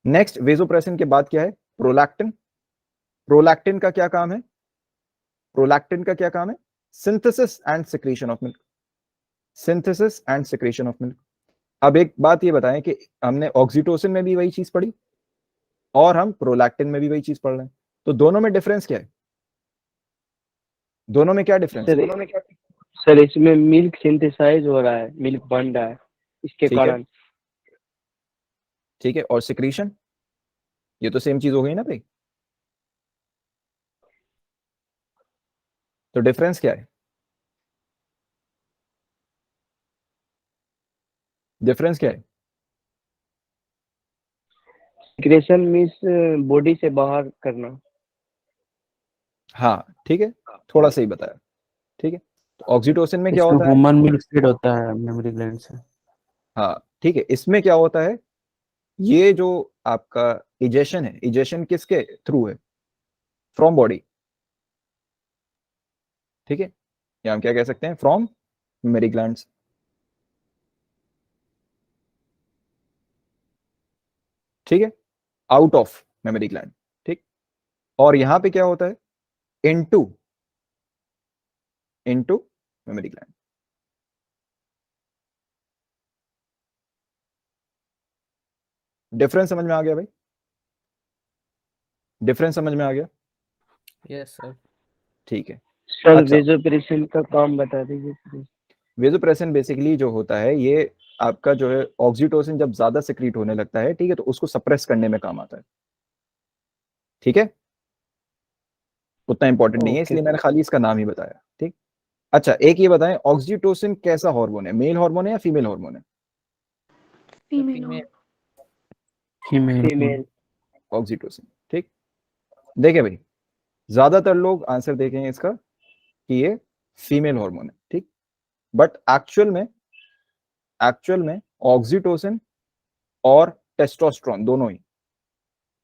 S1: नेक्स्ट वेजोप्रेसिन के बाद क्या है? प्रोलैक्टिन। प्रोलैक्टिन का क्या काम है? प्रोलैक्टिन का क्या काम है? Synthesis and secretion of milk. Synthesis and secretion of milk. अब एक बात ये बताएं कि हमने ऑक्सीटोसिन में भी वही चीज पढ़ी और हम प्रोलैक्टिन में भी वही चीज पढ़ रहे हैं, तो दोनों में डिफरेंस क्या है? दोनों में क्या डिफरेंस है?
S3: सर इसमें मिल्क सिंथेसाइज हो रहा है, मिल्क बन रहा है इसके
S1: ठीक है,
S3: कारण।
S1: ठीक है, और सिक्रीशन, ये तो सेम चीज हो गई ना भाई। तो डिफरेंस क्या है? डिफरेंस क्या है?
S3: सिक्रेशन मीन्स बॉडी से बाहर करना।
S1: हाँ, ठीक है, थोड़ा सही बताया। ठीक है, तो ऑक्सीटोसिन में क्या
S4: इसमें
S1: होता है?
S4: ह्यूमन मिल्क सीड होता है मेमोरी ग्लैंड से।
S1: हाँ, ठीक है, इसमें क्या होता है? ये जो आपका इजेशन है, इजेशन किसके थ्रू है? From body. ठीक है, या हम क्या कह सकते हैं? From mammary glands. ठीक है, आउट ऑफ मेमोरी ग्लैंड। ठीक, और यहां पे क्या होता है? Into into memory gland. Difference समझ में आ गया भाई? डिफरेंस समझ में आ गया?
S5: Yes sir.
S1: ठीक है।
S3: सर
S1: अच्छा,
S3: वेजोप्रेसिन का काम बता दीजिए।
S1: वेजोप्रेसिन बेसिकली जो होता है, ये आपका जो है ऑक्सीटोसिन जब ज्यादा सिक्रीट होने लगता है, ठीक है, तो उसको सप्रेस करने में काम आता है। ठीक है, उतना इंपॉर्टेंट नहीं है,
S3: ओके
S1: इसलिए मैंने खाली इसका नाम ही बताया। ठीक, अच्छा एक ये बताएं, ऑक्सीटोसिन कैसा हार्मोन है? मेल हार्मोन है या फीमेल हार्मोन है?
S2: Female.
S4: फीमेल।
S3: फीमेल।
S1: ऑक्सीटोसिन। ठीक, देखिए भाई, ज्यादातर लोग आंसर देखेंगे इसका कि ये फीमेल हार्मोन है। ठीक, बट एक्चुअल में ऑक्सीटोसिन और टेस्टोस्टेरोन दोनों ही,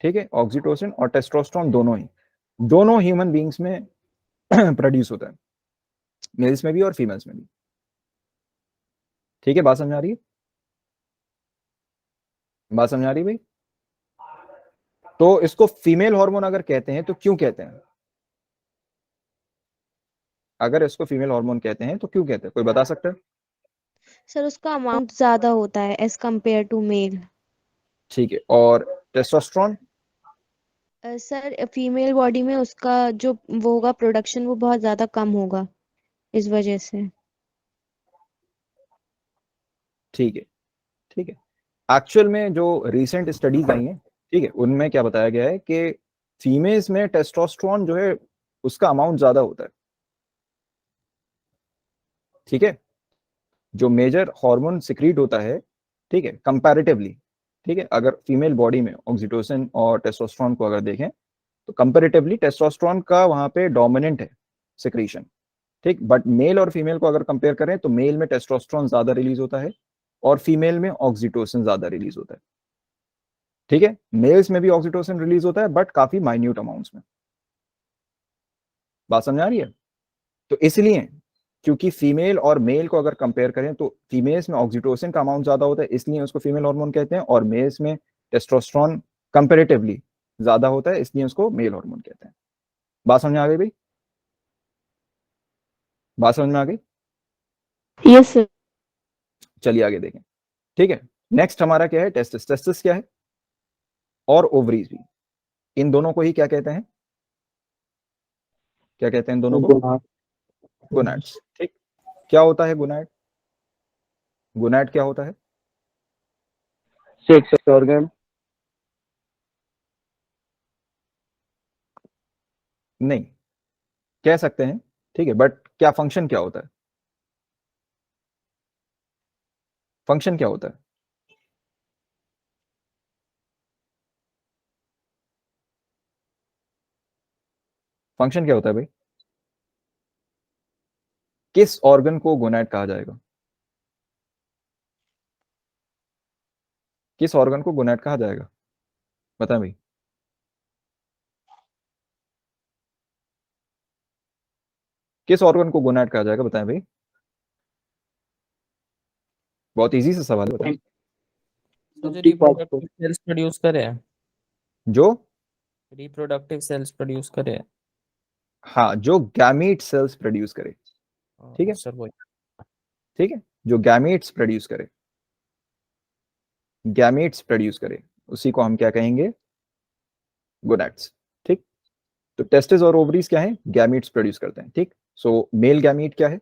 S1: ठीक है, ऑक्सीटोसिन और टेस्टोस्टेरोन दोनों ह्यूमन बींग्स में प्रोड्यूस होता है, मेल्स में भी और फीमेल्स में भी। ठीक है, बात समझ आ रही है? बात समझ आ रही है भाई? तो इसको फीमेल हार्मोन अगर कहते हैं तो क्यों कहते हैं? अगर इसको फीमेल हार्मोन कहते हैं तो क्यों कहते हैं? कोई बता सकता है?
S7: सर उसका अमाउंट ज्यादा होता है एज कम्पेयर टू मेल।
S1: ठीक है, और टेस्टोस्टेरोन?
S7: सर फीमेल बॉडी में उसका जो वो होगा प्रोडक्शन वो बहुत ज्यादा कम होगा इस वजह से।
S1: ठीक है, ठीक है, एक्चुअल में जो रिसेंट स्टडीज आई हैं, ठीक है, उनमें क्या बताया गया है कि फीमेल्स में टेस्टोस्टेरोन जो है उसका अमाउंट ज्यादा होता है। ठीक है, जो मेजर हार्मोन सिक्रीट होता है, ठीक है, कंपैरेटिवली, ठीक है, अगर फीमेल बॉडी में ऑक्सीटोसिन और टेस्टोस्टेरोन को अगर देखें तो कंपैरेटिवली टेस्टोस्टेरोन का वहां पे डोमिनेंट है सिक्रीशन। ठीक, बट मेल और फीमेल को अगर कंपेयर करें तो मेल में टेस्टोस्टेरोन ज्यादा रिलीज होता है और फीमेल में ऑक्सीटोसिन ज्यादा रिलीज होता है। ठीक है, मेल्स में भी ऑक्सीटोसिन रिलीज होता है बट काफी माइन्यूट अमाउंट्स में। बात समझ आ रही है? तो इसलिए क्योंकि फीमेल और मेल को अगर कंपेयर करें तो फीमेल्स में ऑक्सीटोसिन का अमाउंट ज्यादा होता है, इसलिए उसको फीमेल हार्मोन कहते हैं, और मेल्स में टेस्टोस्टेरोन कंपैरेटिवली ज्यादा होता है, इसलिए उसको मेल हार्मोन कहते हैं। बात समझ में आ गई भाई? बात समझ में आ गई?
S2: Yes, sir.
S1: चलिए आगे देखें। ठीक है, नेक्स्ट हमारा क्या है? टेस्टिस। टेस्टिस क्या है? और ओवरीज भी, इन दोनों को ही क्या कहते हैं? क्या कहते हैं इन दोनों को? गोनाड्स। ठीक, क्या होता है गोनाड? गोनाड क्या होता है?
S3: Sex organ.
S1: नहीं, कह सकते हैं, ठीक है, बट क्या फंक्शन क्या होता है? फंक्शन क्या होता है? फंक्शन क्या होता है भाई? किस ऑर्गन को गोनाड कहा जाएगा? किस ऑर्गन को गोनाड कहा जाएगा? बताएं भाई। किस ऑर्गन को गोनाड कहा जाएगा? बताएं भाई। बहुत इजी सा सवाल है, बताएं।
S5: तो जो रिप्रोडक्टिव सेल्स प्रोड्यूस करे,
S1: जो
S5: रिप्रोडक्टिव सेल्स प्रोड्यूस करे।
S1: हाँ, जो गैमीट सेल्स प्रोड्यूस करे। ठीक है
S5: सर, वही।
S1: ठीक है, जो गैमीट्स प्रोड्यूस करे, गैमीट्स प्रोड्यूस करे, उसी को हम क्या कहेंगे? गोनाड्स। ठीक, तो टेस्टिस और ओवरीज क्या है? गैमीट्स प्रोड्यूस करते हैं। ठीक, सो मेल गैमीट क्या है?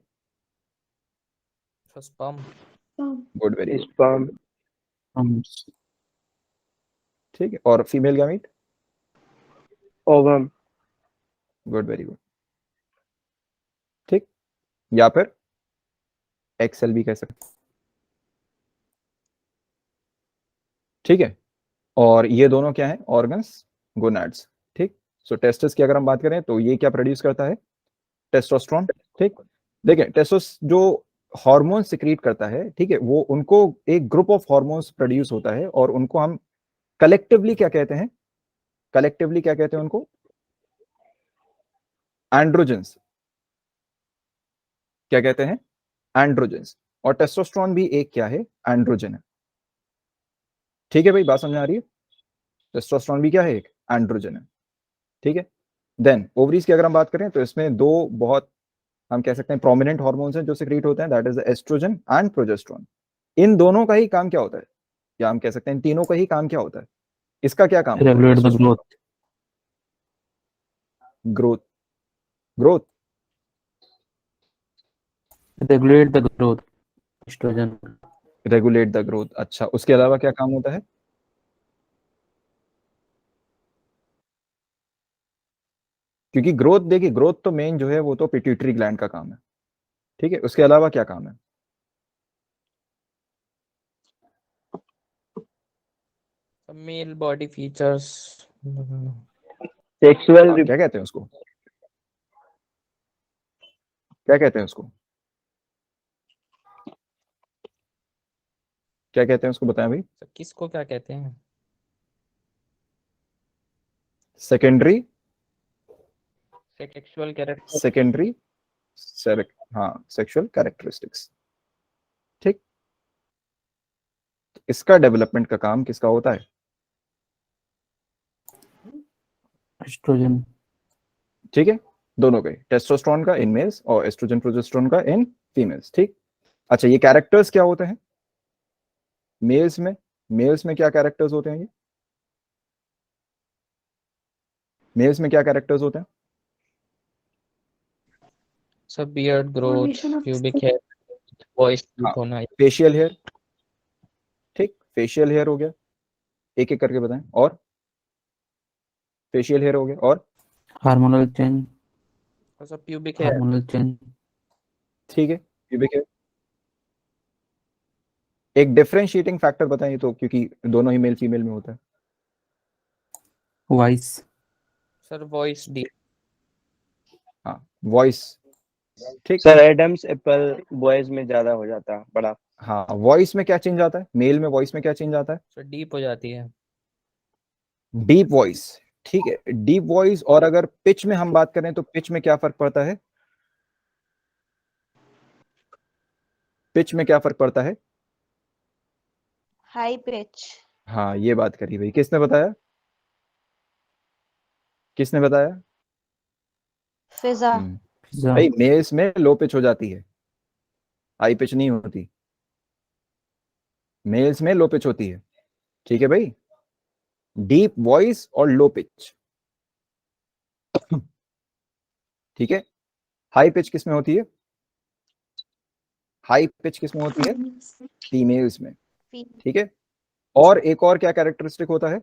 S5: Sperm.
S1: Good, very good.
S3: Sperm.
S1: ठीक है, और female gamete?
S3: Ovum.
S1: Good, very good. ठीक, या फिर एक्सेल भी कह सकते हैं। ठीक है, और ये दोनं क्या है? Organs, gonads. ठीक, सो टेस्टिस की अगर हम बात करें तो ये क्या प्रोड्यूस करता है? टेस्टोस्टेरोन। ठीक, देखिए टेस्टोस जो हार्मोन सिक्रीट करता है, ठीक है, वो उनको एक ग्रुप ऑफ हार्मोन्स प्रोड्यूस होता है, और उनको हम कलेक्टिवली क्या कहते हैं? कलेक्टिवली क्या कहते हैं उनको? एंड्रोजेंस। क्या कहते हैं? एंड्रोजेंस। और टेस्टोस्टेरोन भी एक क्या है? एंड्रोजन है। ठीक है भाई, बात समझ आ रही है? टेस्टोस्टेरोन भी क्या है? एक एंड्रोजन है। ठीक है, देन ओवरीज की अगर हम बात करें तो इसमें दो बहुत हम कह सकते हैं प्रोमिनेंट हार्मोन्स हैं जो सिक्रीट होते हैं, that is estrogen and progesterone. इन दोनों का ही काम क्या होता है, या हम कह सकते हैं इन तीनों का ही काम क्या होता है? इसका क्या काम होता है?
S4: Regulate the growth.
S1: Growth. Growth.
S4: Regulate the growth estrogen.
S1: Regulate the growth. अच्छा, उसके अलावा क्या काम होता है? क्योंकि ग्रोथ, देखिए ग्रोथ तो मेन जो है वो तो पिट्यूटरी ग्लैंड का काम है। ठीक है, उसके अलावा क्या काम है?
S5: Male body features.
S3: सेक्सुअल।
S1: क्या कहते हैं उसको? क्या कहते हैं उसको? क्या कहते हैं उसको? बताएं भाई।
S5: किसको क्या कहते हैं?
S1: सेकेंडरी।
S5: Sexual character.
S1: सेकेंडरी। हाँ, सेक्सुअल कैरेक्टरिस्टिक्स। ठीक, इसका डेवलपमेंट का काम किसका होता है?
S4: एस्ट्रोजन।
S1: ठीक है, दोनों का, टेस्टोस्टेरोन का इन मेल्स और एस्ट्रोजन प्रोजेस्टेरोन का इन फीमेल्स। ठीक, अच्छा ये कैरेक्टर्स क्या होते हैं मेल्स में? मेल्स में क्या कैरेक्टर्स होते हैं? ये मेल्स में क्या कैरेक्टर्स होते हैं?
S5: सब beard growth,
S2: Formation of
S5: pubic hair, voice
S1: हाँ,
S5: होना।
S1: Facial hair. ठीक, फेशियल हेयर हो गया, एक एक करके बताएं। और फेशियल हेयर हो गया, और
S4: हार्मोनल चेंज।
S5: सब प्यूबिक हेयर।
S4: Hormonal change.
S1: ठीक है, प्यूबिक हेयर। एक डिफरेंशिएटिंग फैक्टर बताएं तो, क्योंकि दोनों ही मेल फीमेल में होता है।
S4: वॉइस।
S5: Sir voice D.
S1: हाँ, वॉइस। ठीक,
S3: सर एडम्स एप्पल बॉयज में ज्यादा हो जाता है, बड़ा।
S1: हाँ, वॉइस में क्या चेंज आता है? मेल में वॉइस में क्या चेंज आता है?
S5: सर डीप हो जाती है।
S1: Deep voice. ठीक है, डीप वॉइस। और अगर पिच में हम बात करें तो पिच में क्या फर्क पड़ता है? पिच में क्या फर्क पड़ता है?
S7: High pitch.
S1: हाँ, ये बात करी भाई। किसने बताया? किसने बताया?
S7: फिजा।
S4: फिजा
S1: भाई मेल्स में लो पिच हो जाती है, हाई पिच नहीं होती। मेल्स में लो पिच होती है, ठीक है भाई। डीप वॉइस और लो पिच, ठीक है। हाई पिच किस में होती है? हाई पिच किस में होती है? फीमेल्स में, ठीक है। और एक और क्या कैरेक्टरिस्टिक होता है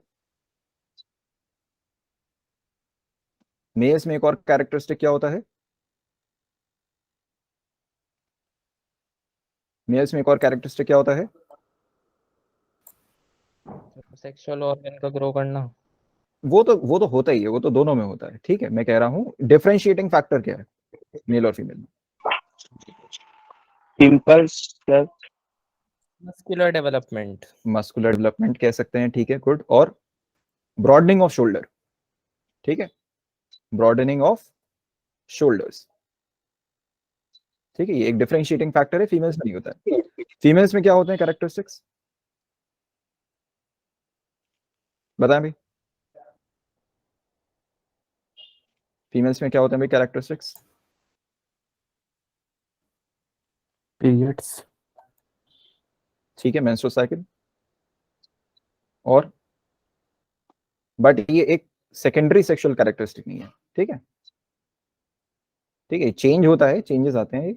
S1: मेल्स में? एक और कैरेक्टरिस्टिक क्या होता है मेल्स में? एक और कैरेक्टरिस्टिक क्या होता है?
S5: सेक्सुअल ऑर्गन का ग्रो करना।
S1: वो तो होता ही है, वो तो दोनों में होता है, ठीक है। मैं कह रहा हूं डिफरेंशिएटिंग फैक्टर क्या है मेल और फीमेल में?
S3: Pimples sir.
S5: Muscular development.
S1: Muscular development कह सकते हैं, ठीक है, गुड। और ब्रॉडनिंग ऑफ शोल्डर, ठीक है, ब्रॉडनिंग ऑफ शोल्डर्स, ठीक है। ये एक डिफरेंशिएटिंग फैक्टर है, फीमेल्स में नहीं होता है। फीमेल्स में क्या होते हैं कैरेक्टरिस्टिक्स? बताएं भाई, फीमेल्स में क्या होते हैं भाई कैरेक्टरिस्टिक्स?
S4: पीरियड्स
S1: ठीक है, मेंस्ट्रुअल साइकिल। और बट ये एक सेकेंडरी सेक्सुअल कैरेक्टरिस्टिक नहीं है, ठीक है, ठीक है। चेंज होता है, चेंजेस आते हैं,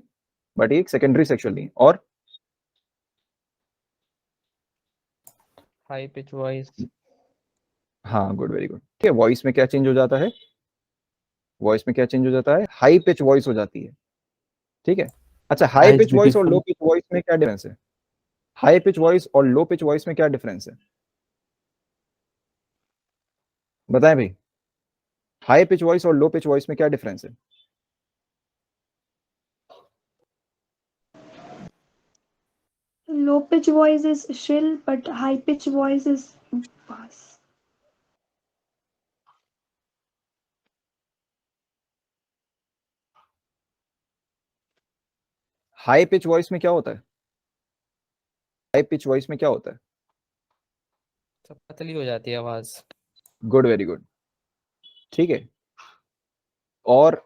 S1: बट ये एक सेकेंडरी सेक्सुअल नहीं है। और
S5: हाई पिच वॉइस।
S1: हाँ, गुड, वेरी गुड, ठीक है। वॉइस में क्या चेंज हो जाता है? वॉइस में क्या चेंज हो जाता है? हाई पिच वॉइस हो जाती है, ठीक है। अच्छा, हाई
S4: आइज
S1: पिच वॉइस और लो
S4: ब्यूटीफुल
S1: पिच वॉइस में क्या डिफरेंस है? हाई पिच वॉइस और लो पिच वॉइस में क्या डिफरेंस है? बताएं भाई, हाई पिच वॉइस और लो पिच वॉइस में क्या डिफरेंस है?
S2: Low pitch voice is shrill, but high pitch voice is bass.
S1: High pitch voice में क्या होता है? हाई पिच वॉइस में क्या होता है?
S5: सब पतली हो जाती है आवाज।
S1: गुड, वेरी गुड, ठीक है। और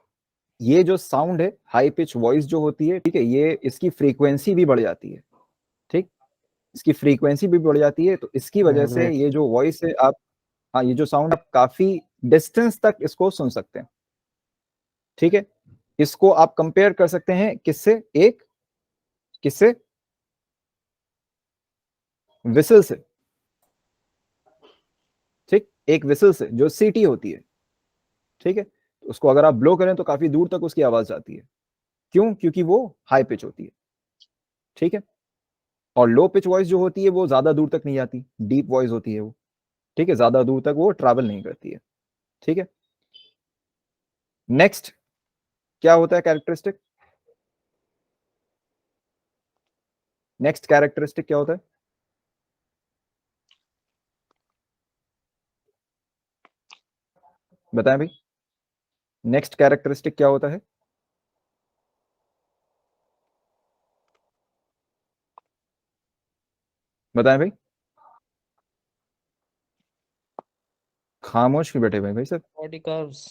S1: ये जो साउंड है, हाई पिच वॉइस जो होती है, ठीक है, ये इसकी फ्रीक्वेंसी भी बढ़ जाती है, ठीक। इसकी फ्रीक्वेंसी भी बढ़ जाती है, तो इसकी वजह से ये जो वॉइस है आप, हाँ, ये जो साउंड आप काफी डिस्टेंस तक इसको सुन सकते हैं, ठीक है। इसको आप कंपेयर कर सकते हैं किससे? किससे? विसल से, ठीक। एक विसल से जो सीटी होती है, ठीक है। तो उसको अगर आप ब्लो करें तो काफी दूर तक उसकी आवाज जाती है। क्यों? क्योंकि वो हाई पिच होती है, ठीक है। और लो पिच वॉइस जो होती है वो ज्यादा दूर तक नहीं जाती, डीप वॉइस होती है वो, ठीक है, ज्यादा दूर तक वो ट्रैवल नहीं करती है, ठीक है। नेक्स्ट क्या होता है कैरेक्टरिस्टिक? नेक्स्ट कैरेक्टरिस्टिक क्या होता है? बताएं भाई, नेक्स्ट कैरेक्टरिस्टिक क्या होता है? बताएं भाई। खामोश क्यों बैठे हुए हैं भाई सब?
S5: Body curves.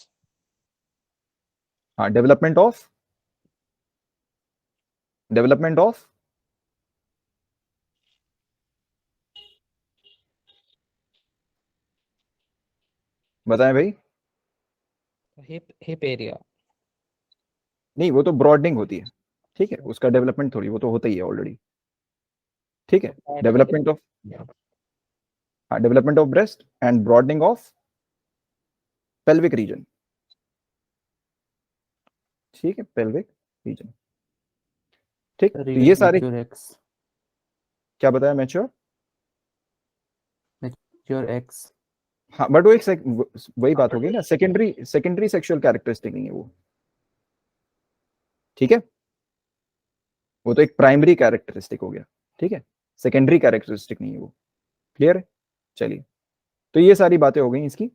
S1: हाँ, डेवलपमेंट ऑफ बताएं भाई।
S5: Hip hip area.
S1: नहीं, वो तो ब्रॉडनिंग होती है, ठीक है, उसका डेवलपमेंट थोड़ी, वो तो होता ही है ऑलरेडी, ठीक है। डेवलपमेंट ऑफ हाँ, development of breast and broadening of pelvic region, ठीक है, पेल्विक रीजन, ठीक। तो ये सारे
S4: मैच्योर एक्स
S1: क्या बताया? मैच्योर,
S4: मैच्योर एक्स
S1: हाँ, बट वो एक वही बात होगी ना, सेकेंडरी सेक्सुअल कैरेक्टरिस्टिक नहीं है वो, ठीक है। वो तो एक प्राइमरी कैरेक्टरिस्टिक हो गया, ठीक है, सेकेंडरी कैरेक्टरिस्टिक नहीं है वो। क्लियर है? चलिए, तो ये सारी बातें हो गई इसकी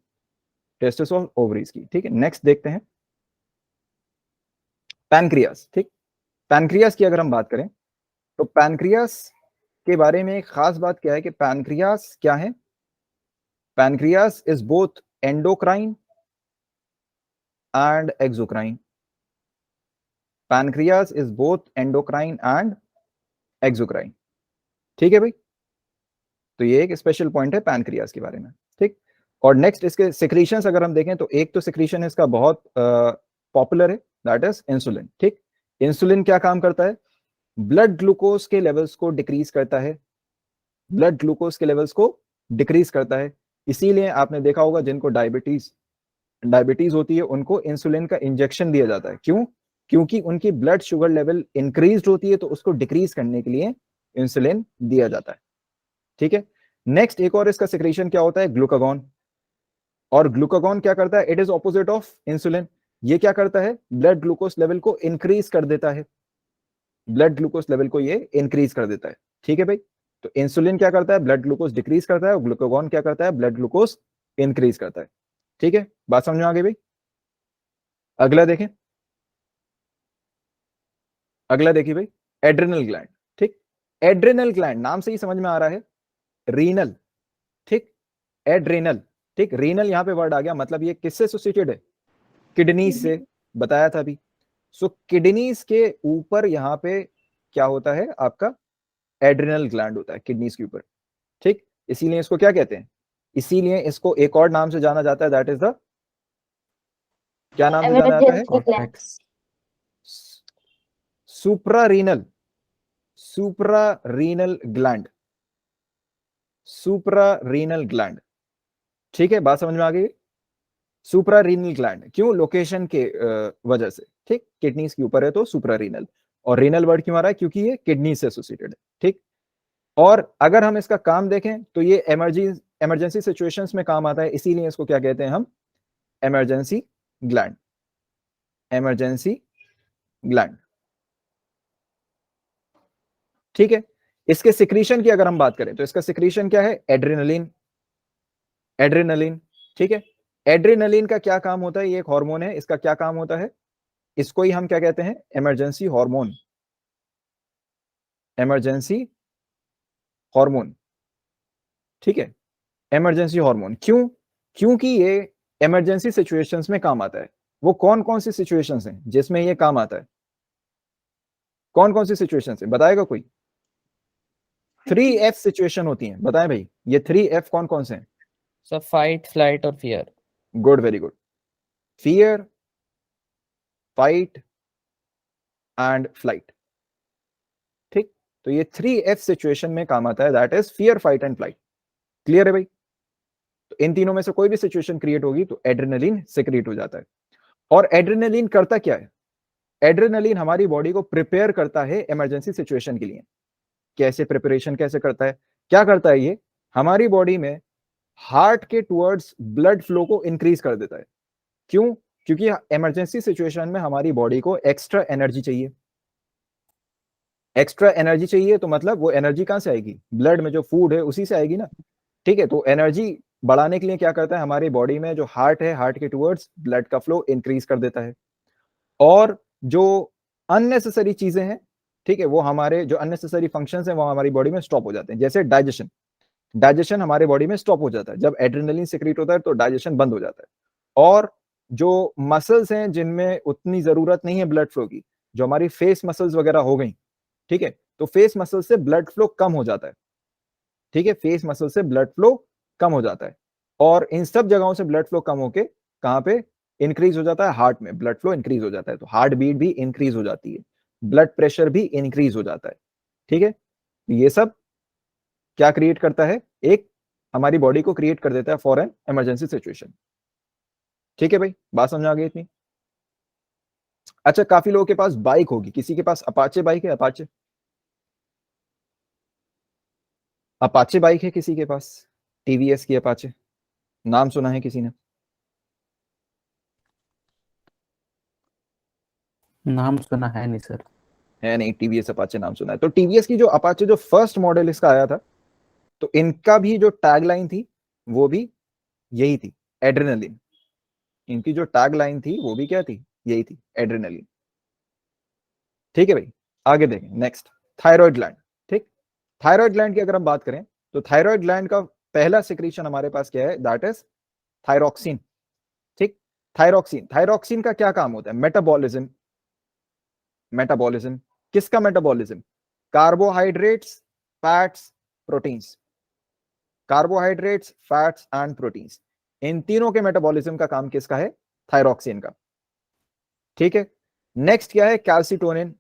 S1: टेस्टिस और ओवरीज की, ठीक है। नेक्स्ट देखते हैं पैनक्रियास, ठीक। पैनक्रियास की अगर हम बात करें तो पैनक्रियास के बारे में एक खास बात क्या है कि पैनक्रियास क्या है? Pancreas is both endocrine and exocrine. Pancreas is both endocrine and exocrine. ठीक है भाई, तो ये एक स्पेशल पॉइंट है पैनक्रियास के बारे में। ठीक, और नेक्स्ट इसके सिक्रीशंस अगर हम देखें तो एक तो सिक्रीशन इसका बहुत पॉपुलर है, दैट इज इंसुलिन। ठीक, इंसुलिन क्या काम करता है? ब्लड ग्लूकोज के लेवल्स को डिक्रीज करता है, ब्लड ग्लूकोज के लेवल्स को डिक्रीज करता है। इसीलिए आपने देखा होगा जिनको डायबिटीज होती है उनको इंसुलिन का इंजेक्शन दिया जाता है। क्यों? क्योंकि उनकी ब्लड शुगर लेवल इंक्रीज होती है, तो उसको डिक्रीज करने के लिए इंसुलिन दिया जाता है। ठीक है, नेक्स्ट एक और इसका सिक्रीशन क्या होता है? ग्लूकागॉन। और ग्लूकागॉन क्या करता है? It is opposite of insulin. ये क्या करता है? ब्लड ग्लूकोज लेवल को इंक्रीज कर देता है, ब्लड ग्लूकोज लेवल को ये इंक्रीज कर देता है। ठीक है भाई, तो इंसुलिन क्या करता है? ब्लड ग्लूकोज डिक्रीज करता है, और ग्लूकागॉन क्या करता है? ब्लड ग्लूकोज इंक्रीज करता है। ठीक है, बात समझ में आ गई भाई? अगला देखें, अगला देखिए भाई, एड्रिनल ग्लैंड। ठीक, एड्रिनल ग्लैंड नाम से ही समझ में आ रहा है रीनल। ठीक, एड्रिनल। ठीक, रीनल यहां पे वर्ड आ गया, मतलब ये किससे एसोसिएटेड है? किडनी से, बताया था अभी। सो किडनीज के ऊपर यहां पे क्या होता है? आपका एड्रिनल ग्लैंड होता है किडनीज के ऊपर। ठीक, इसीलिए इसको क्या कहते हैं? इसीलिए इसको एक और नाम से जाना जाता है, दैट इज द, क्या नाम से जाना जाता है?
S4: Cortex.
S1: Suprarenal, suprarenal gland, suprarenal gland. ठीक है, बात समझ में आ गई? सुप्रारीनल ग्लैंड क्यों? लोकेशन के वजह से। ठीक, किडनीज के ऊपर है तो सुप्रारीनल, और रीनल वर्ड क्यों आ रहा है? क्योंकि ये किडनी से एसोसिएटेड है। ठीक, और अगर हम इसका काम देखें तो ये इमरजेंसी सिचुएशंस में काम आता है, इसीलिए इसको क्या कहते हैं हम? Emergency gland, emergency gland. ठीक है, इसके सिक्रीशन की अगर हम बात करें तो इसका सिक्रीशन क्या है? Adrenaline, adrenaline. ठीक है, एड्रेनलिन का क्या काम होता है? ये एक हार्मोन है, इसका क्या काम होता है? इसको ही हम क्या कहते हैं? Emergency hormone, emergency hormone. ठीक है, इमरजेंसी हार्मोन क्यों? क्योंकि ये इमरजेंसी सिचुएशंस में काम आता है। वो कौन कौन सी सिचुएशंस हैं जिसमें ये काम आता है? कौन कौन सी सिचुएशंस है, बताएगा कोई? 3F सिचुएशन होती हैं, बताएं भाई, ये 3F कौन कौन से हैं?
S5: सर फाइट, फ्लाइट और fear.
S1: Good, very good. Fear, fight and flight. ठीक, तो ये 3F सिचुएशन में काम आता है, that is fear, fight and flight. Clear है भाई? तो इन तीनों में से कोई भी सिचुएशन क्रिएट होगी तो एड्रेनलिन सिक्रिएट हो जाता है। और एड्रेनलिन करता क्या है? एड्रेनलिन हमारी बॉडी को प्रिपेयर करता है इमरजेंसी सिचुएशन के लिए। कैसे प्रिपरेशन कैसे करता है? क्या करता है ये? हमारी बॉडी में हार्ट के टुवर्ड्स ब्लड फ्लो को इंक्रीज कर देता है। क्यों? क्योंकि इमरजेंसी सिचुएशन में हमारी बॉडी को एक्स्ट्रा एनर्जी चाहिए। एक्स्ट्रा एनर्जी चाहिए तो मतलब वो एनर्जी कहां से आएगी? ब्लड में जो फूड है उसी से आएगी ना। ठीक है, तो एनर्जी बढ़ाने के लिए क्या करता है? हमारी बॉडी में जो हार्ट है, हार्ट के टुवर्ड्स ब्लड का फ्लो इंक्रीज कर देता है। और जो अननेसेसरी चीजें हैं, ठीक है, वो हमारे जो अननेसेसरी फंक्शंस हैं वो हमारी बॉडी में स्टॉप हो जाते हैं। जैसे डाइजेशन, डाइजेशन हमारे बॉडी में स्टॉप हो जाता है जब एड्रेनलिन सिक्रीट होता है, तो डाइजेशन बंद हो जाता है। और जो मसल्स हैं जिनमें उतनी जरूरत नहीं है ब्लड फ्लो की, जो हमारी फेस मसल्स वगैरह हो गई, ठीक है, तो फेस मसल से ब्लड फ्लो कम हो जाता है। ठीक है, फेस मसल से ब्लड फ्लो कम हो जाता है, और इन सब जगहों से ब्लड फ्लो कम होके कहां पे इंक्रीज हो जाता है? हार्ट में ब्लड फ्लो इंक्रीज हो जाता है, तो हार्ट बीट भी इंक्रीज हो जाती है, ब्लड प्रेशर भी इंक्रीज हो जाता है। ठीक है, ये सब क्या क्रिएट करता है? एक हमारी बॉडी को क्रिएट कर देता है फॉर एन इमरजेंसी सिचुएशन। ठीक है भाई, बात समझ आ गई इतनी? अच्छा, काफी लोगों के पास बाइक होगी, किसी के पास अपाचे बाइक है? अपाचे, अपाचे बाइक है किसी के पास? टीवीएस की अपाचे, नाम सुना है किसी ने?
S4: नाम सुना है नहीं सर।
S1: है नहीं, टीवीएस अपाचे नाम सुना है। तो टीवीएस की जो अपाचे जो फर्स्ट मॉडल इसका आया था, तो इनका भी जो टैगलाइन थी वो भी यही थी, एड्रेनलिन। इनकी जो टैगलाइन थी वो भी क्या थी? यही थी, एड्रेनलिन। ठीक है भाई, आगे देखें नेक्स्ट। Thyroid gland. ठीक, थायराइड ग्लैंड की अगर हम बात करें तो थायराइड ग्लैंड का पहला सिक्रीशन हमारे पास क्या है, दैट इज थायरॉक्सिन। ठीक, थायरॉक्सिन, थायरॉक्सिन का क्या काम होता है, मेटाबॉलिज्म। मेटाबॉलिज्म किसका metabolism, carbohydrates, fats, proteins. Carbohydrates, fats and proteins, इन तीनों के मेटाबॉलिज्म का काम किसका है, थायरॉक्सिन का। ठीक है, नेक्स्ट क्या है, कैल्सिटोनिन।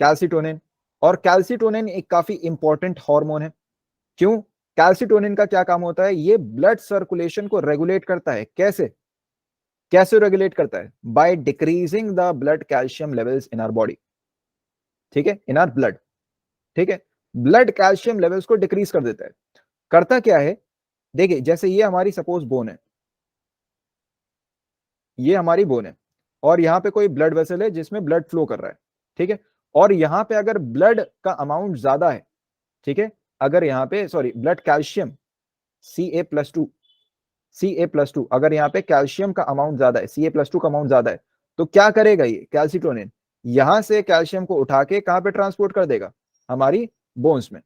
S1: कैल्सिटोनिन, और कैल्सिटोनिन एक काफी इंपॉर्टेंट हार्मोन है। क्यों, कैल्सिटोनिन का क्या काम होता है, ये ब्लड सर्कुलेशन को रेगुलेट करता है। कैसे, कैसे रेगुलेट करता है, by decreasing the blood calcium levels in our body. ठीक है, इन आवर ब्लड। ठीक है, ब्लड कैल्शियम लेवल्स को डिक्रीज कर देता है। करता क्या है, देखिए जैसे ये हमारी सपोज बोन है, ये हमारी बोन है, और यहां पे कोई ब्लड वेसल है जिसमें ब्लड फ्लो कर रहा है। ठीक है, और यहां पे अगर ब्लड का अमाउंट ज्यादा है, ठीक है, अगर यहां पे sorry blood calcium Ca+2, Ca+2, अगर यहाँ पे कैल्शियम का अमाउंट ज्यादा है, Ca+2 का अमाउंट ज्यादा है, तो क्या करेगा ये कैल्सिटोनिन, यहां से कैल्शियम को उठा के कहां पे ट्रांसपोर्ट कर देगा, हमारी बोन्स में।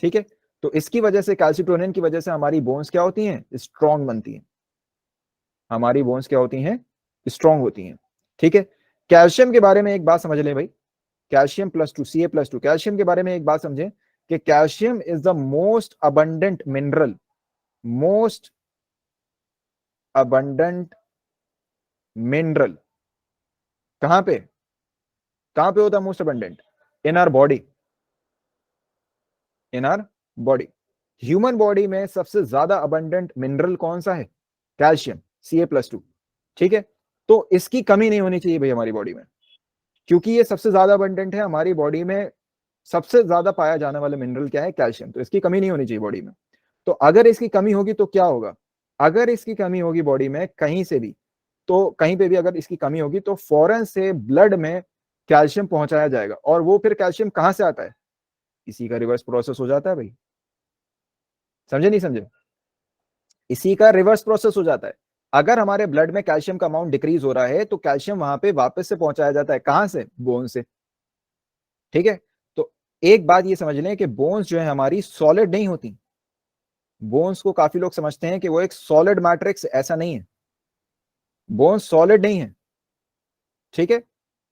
S1: ठीक है, तो इसकी वजह से, कैल्सिटोनिन की वजह से हमारी बोन्स क्या होती हैं, स्ट्रॉन्ग बनती हैं। हमारी बोन्स क्या होती हैं, स्ट्रॉन्ग होती हैं। ठीक है, कैल्शियम के बारे में एक बात समझ लें भाई, कैल्शियम +2, Ca+2, कैल्शियम के बारे में एक बात समझें कि calcium is the most abundant mineral, most abundant mineral. कहां पे, कहां पे होता है most abundant, in our body, in our body. Human body में सबसे ज्यादा अबंडेंट मिनरल कौन सा है, कैल्शियम, Ca+2। ठीक है, तो इसकी कमी नहीं होनी चाहिए भाई हमारी बॉडी में, क्योंकि ये सबसे ज्यादा अबंडेंट है हमारी बॉडी में। सबसे ज्यादा पाया जाने वाला मिनरल क्या है, कैल्शियम, तो इसकी कमी नहीं होनी चाहिए बॉडी में। तो अगर इसकी कमी होगी तो क्या होगा, अगर इसकी कमी होगी बॉडी में कहीं से भी, तो कहीं पे भी अगर इसकी कमी होगी तो फौरन से ब्लड में कैल्शियम पहुंचाया जाएगा, और वो फिर कैल्शियम कहां से आता है, इसी का रिवर्स प्रोसेस हो जाता है भाई। समझे नहीं समझे, इसी का रिवर्स प्रोसेस हो जाता है। अगर हमारे ब्लड में कैल्शियम का अमाउंट डिक्रीज हो रहा है तो कैल्शियम वहां पे वापस से पहुंचाया जाता है, कहां से, बोन से। ठीक है, तो एक बात ये समझ लें कि बोन्स जो है हमारी सॉलिड नहीं होती। बोन्स को काफी लोग समझते हैं कि वो एक सॉलिड मैट्रिक्स, ऐसा नहीं है, बोन्स सॉलिड नहीं है। ठीक है,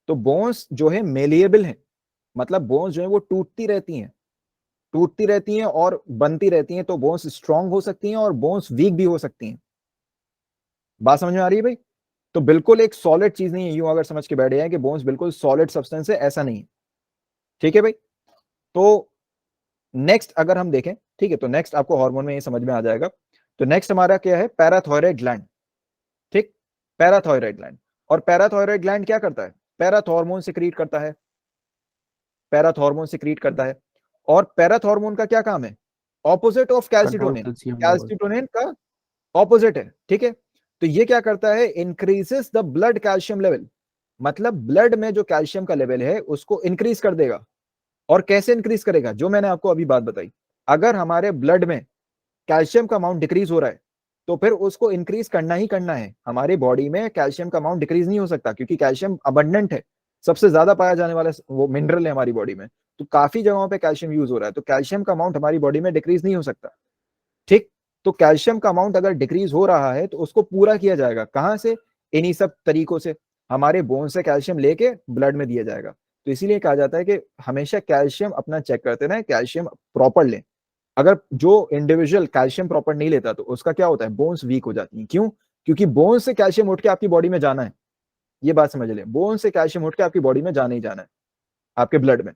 S1: तो बोन्स जो है मेलिएबल है, मतलब बोन्स जो है वो टूटती रहती हैं, टूटती रहती हैं और बनती रहती हैं। तो बोन्स स्ट्रांग हो सकती हैं और बोन्स वीक भी हो सकती हैं। बात समझ में आ रही है भाई, तो बिल्कुल एक सॉलिड चीज नहीं है, यूं अगर समझ के बैठ जाए कि बोन्स बिल्कुल सॉलिड सब्सटेंस है, ऐसा नहीं है। ठीक है भाई, तो नेक्स्ट अगर हम देखें, ठीक है, तो नेक्स्ट आपको हार्मोन में ये समझ में आ जाएगा। तो नेक्स्ट हमारा क्या है, पैराथायरॉयड ग्लैंड। ठीक, पैराथायरॉयड ग्लैंड, और पैराथायरॉयड ग्लैंड क्या करता है, पैराथॉर्मोन सिक्रीट करता है, पैराथॉर्मोन सिक्रीट करता है। और पैराथॉर्मोन का क्या काम है, ऑपोजिट ऑफ कैल्सिटोनिन, कैल्सिटोनिन का ऑपोजिट है। ठीक है, तो ये क्या करता है, increases the blood calcium level, मतलब ब्लड में जो कैल्शियम का लेवल है उसको इंक्रीज कर देगा। और कैसे इंक्रीज करेगा, जो मैंने आपको अभी बात बताई, अगर हमारे ब्लड में कैल्शियम का अमाउंट डिक्रीज हो रहा है तो फिर उसको इंक्रीज करना ही करना है। हमारी बॉडी में कैल्शियम का अमाउंट डिक्रीज नहीं हो सकता, क्योंकि कैल्शियम अबंडेंट है, सबसे ज्यादा पाया जाने वाला वो मिनरल है हमारी बॉडी में। तो काफी जगहों पे कैल्शियम यूज हो रहा है, तो कैल्शियम का अमाउंट हमारी बॉडी में डिक्रीज नहीं हो सकता। ठीक, तो कैल्शियम का अमाउंट अगर डिक्रीज हो रहा है तो उसको पूरा किया जाएगा, कहां से, इन्हीं सब तरीकों से, हमारे बोन से कैल्शियम लेके ब्लड में दिया जाएगा। तो इसीलिए कहा जाता है कि हमेशा कैल्शियम अपना चेक करते रहें, कैल्शियम प्रॉपर लें। अगर जो इंडिविजुअल कैल्शियम प्रॉपर नहीं लेता तो उसका क्या होता है, बोन्स वीक हो जाती हैं। क्यों, क्योंकि बोन से कैल्शियम उठ के आपकी बॉडी में जाना है, ये बात समझ लें, बोन से कैल्शियम उठ के आपकी बॉडी में जाना ही जाना है, आपके ब्लड में।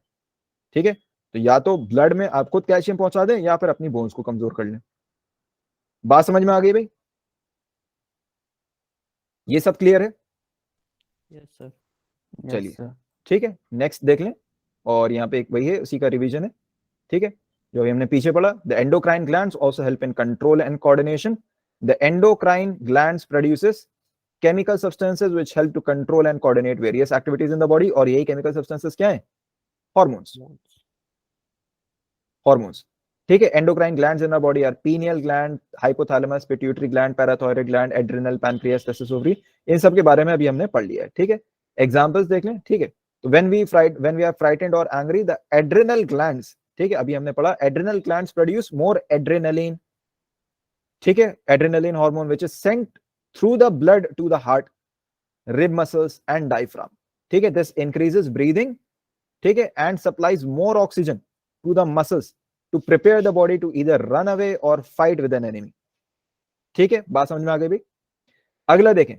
S1: ठीक है, तो या तो ब्लड में आप खुद कैल्शियम पहुंचा दें या फिर अपनी बोन्स को कमजोर कर लें। बात समझ में आ गई भाई, ये सब क्लियर है,
S5: यस सर।
S1: चलिए
S4: सर।
S1: ठीक है, नेक्स्ट देख लें। और यहाँ पे एक वही है, उसी का रिवीजन है। ठीक है, जो भी हमने पीछे पढ़ा, the endocrine glands also help in control and coordination. The endocrine glands produces chemical substances which help to control and coordinate various activities in the body. और यही केमिकल सब्सटेंसेस क्या है, हॉर्मोन्स, हॉर्मोन्स। ठीक है, endocrine glands in the body are pineal gland, hypothalamus, pituitary gland, parathyroid gland, adrenal, pancreas, testis, ovary. इन सब के बारे में अभी हमने पढ़ लिया है। ठीक है, एग्जांपल्स देख लें। ठीक है, तो when we are frightened or angry, the adrenal glands, ठीक है, अभी हमने पढ़ा adrenal glands produce more adrenaline, ठीक है, adrenaline hormone which is sent through the blood to the heart, rib muscles and diaphragm, ठीक है, this increases breathing, ठीक है, and supplies more oxygen to the muscles to prepare the body to either run away or fight with an enemy, ठीक है, बात समझ में आ गई भाई। अगला देखें,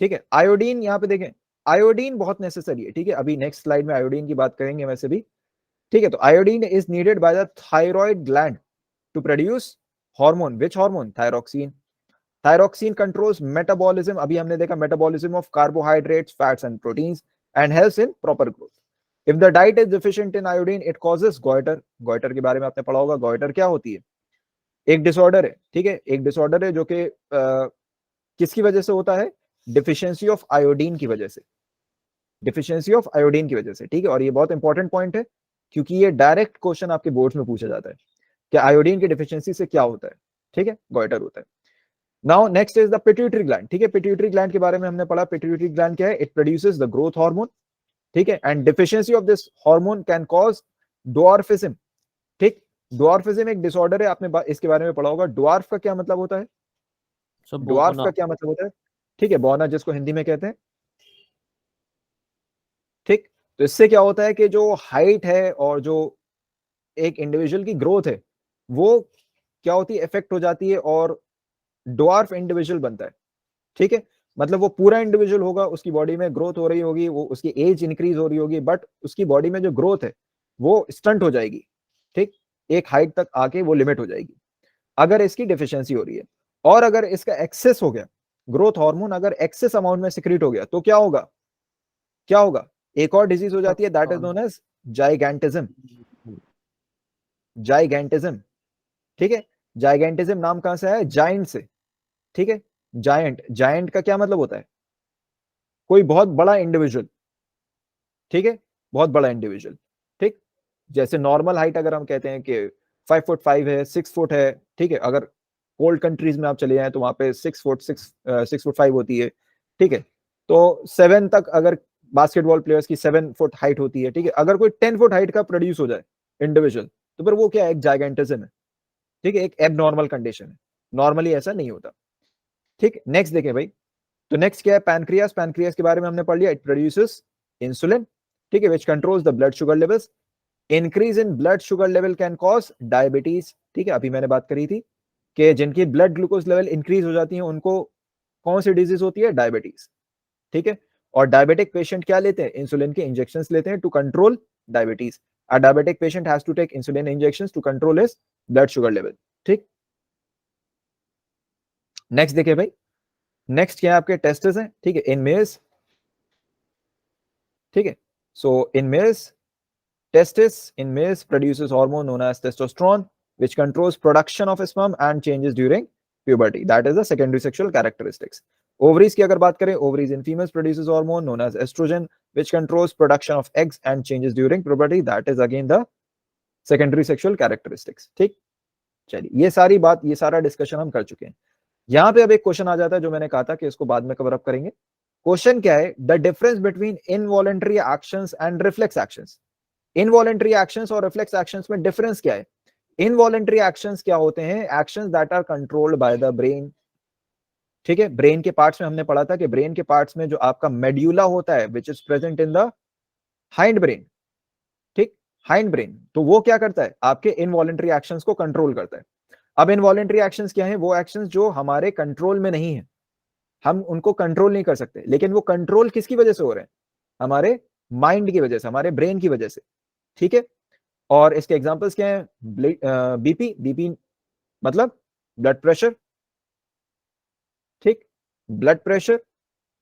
S1: ठीक है, आयोडीन, यहां पे देखें आयोडीन बहुत नेसेसरी है, ठीक है, अभी नेक्स्ट स्लाइड में आयोडीन की बात करेंगे वैसे भी, ठीक है। तो iodine is needed by the thyroid gland to produce hormone, which hormone, thyroxine. Thyroxine controls metabolism, अभी हमने देखा metabolism of carbohydrates, fats and proteins and helps in proper growth. If the diet is deficient in iodine it causes goitre, goitre के बारे में आपने पढ़ा होगा, goitre क्या होती है, एक डिसऑर्डर है, ठीक है, एक डिसऑर्डर है जो कि किसकी वजह से होता है, डिफिशियंसी ऑफ आयोडीन की वजह से, डिफिशियंसी ऑफ आयोडीन की वजह से, ठीक है। और ये बहुत इंपॉर्टेंट पॉइंट है क्योंकि ये डायरेक्ट क्वेश्चन आपके बोर्ड में पूछा जाता है कि आयोडीन की डिफिशियंसी से क्या होता है, ठीक है, गॉइटर होता है। Now next is the pituitary gland, ठीक है, पिट्यूटरी ग्लैंड के बारे में हमने पढ़ा, पिट्यूटरी ग्लैंड क्या है, it produces the growth hormone, ठीक है, and deficiency of this hormone can cause dwarfism, ठीक, ड्वार्फिज्म एक डिसऑर्डर है, आपने इसके बारे में पढ़ा होगा। ड्वार्फ का क्या मतलब होता है, ड्वार्फ का क्या मतलब होता है, ठीक है, बौना जिसको हिंदी में कहते हैं, ठीक। तो इससे क्या होता है कि जो हाइट है और जो एक इंडिविजुअल की ग्रोथ है वो क्या होती है, इफेक्ट हो जाती है और ड्वार्फ इंडिविजुअल बनता है, ठीक है, मतलब वो पूरा इंडिविजुअल होगा, उसकी बॉडी में ग्रोथ हो रही होगी, वो उसकी एज इंक्रीज हो रही होगी, बट उसकी बॉडी में जो ग्रोथ है वो स्टंट हो जाएगी, ठीक, एक हाइट तक आके वो लिमिट हो जाएगी अगर इसकी डिफिशियंसी हो रही है। और अगर इसका एक्सेस हो गया, ग्रोथ हार्मोन अगर एक्सेस अमाउंट में सिक्रीट हो गया तो क्या होगा, क्या होगा, एक और डिजीज हो जाती है, that is known as gigantism, gigantism, ठीक है, जाइगेंटिज्म नाम कहां से आया, जायंट से, ठीक है, जायंट, जायंट का क्या मतलब होता है, कोई बहुत बड़ा इंडिविजुअल, ठीक है, बहुत बड़ा इंडिविजुअल, ठीक, जैसे नॉर्मल हाइट अगर हम कहते हैं कि 5 फुट 5 है, 6 फुट है, ठीक है, अगर कोल्ड कंट्रीज में आप चले जाएं तो वहां पे 6 फुट 5 होती है, ठीक है, तो 7 तक अगर बास्केटबॉल प्लेयर्स की 7 फुट हाइट होती है, ठीक है, अगर कोई 10 फुट हाइट का प्रोड्यूस हो जाए इंडिविजुअल तो फिर वो क्या है, एक जाइगेंटिज्म है, ठीक है, एक एबनॉर्मल कंडीशन है, नॉर्मली ऐसा नहीं होता, ठीक। नेक्स्ट देखें भाई, तो नेक्स्ट क्या है, पैनक्रियास, पैनक्रियास के बारे में हमने पढ़ लिया, इट प्रोड्यूसेस इंसुलिन, ठीक है, which controls the blood sugar levels, increase in blood sugar level can cause diabetes, ठीक है, अभी मैंने बात करी थी कि जिनकी ब्लड ग्लूकोज लेवल इंक्रीज हो जाती है उनको कौन सी डिजीज होती है, डायबिटीज, ठीक है, और डायबिटिक पेशेंट क्या लेते हैं, इंसुलिन के इंजेक्शंस लेते हैं to control diabetes, a diabetic patient has to take insulin injections to control his blood sugar level, ठीक। नेक्स्ट देखिए भाई, नेक्स्ट क्या है, आपके टेस्टिस हैं, ठीक है, इन मेल्स, ठीक है, so in males testis in males produces hormone known as testosterone which controls production of sperm and changes during puberty, that is the secondary sexual characteristics। ovaries की अगर बात करें, ovaries in females produces hormone known as estrogen which controls production of eggs and changes during puberty, that is again the secondary sexual characteristics, ठीक। चलिए ये सारी बात, ये सारा डिस्कशन हम कर चुके हैं। यहां पे अब एक क्वेश्चन आ जाता है जो मैंने कहा था कि इसको बाद में कवर अप करेंगे। क्वेश्चन क्या है, the difference between involuntary actions and reflex actions, involuntary actions और रिफ्लेक्स एक्शंस में डिफरेंस क्या है। इनवॉलंटरी एक्शंस क्या होते हैं, actions that are controlled by the brain, ठीक है, ब्रेन के पार्ट्स में हमने पढ़ा था कि ब्रेन के पार्ट्स में जो आपका मेड्यूला होता है which is present in the hind brain, ठीक, हाइंड ब्रेन, तो वो क्या करता है, आपके इनवॉलंटरी एक्शंस को कंट्रोल करता है। अब इनवॉलंटरी एक्शंस क्या है, वो एक्शंस जो हमारे कंट्रोल में नहीं है, हम उनको कंट्रोल नहीं कर सकते, लेकिन वो कंट्रोल किसकी वजह से हो रहे हैं, हमारे माइंड की वजह से, हमारे ब्रेन की वजह से, ठीक है। और इसके एग्जांपल्स क्या हैं, बीपी, बीपी मतलब ब्लड प्रेशर, ठीक, blood pressure,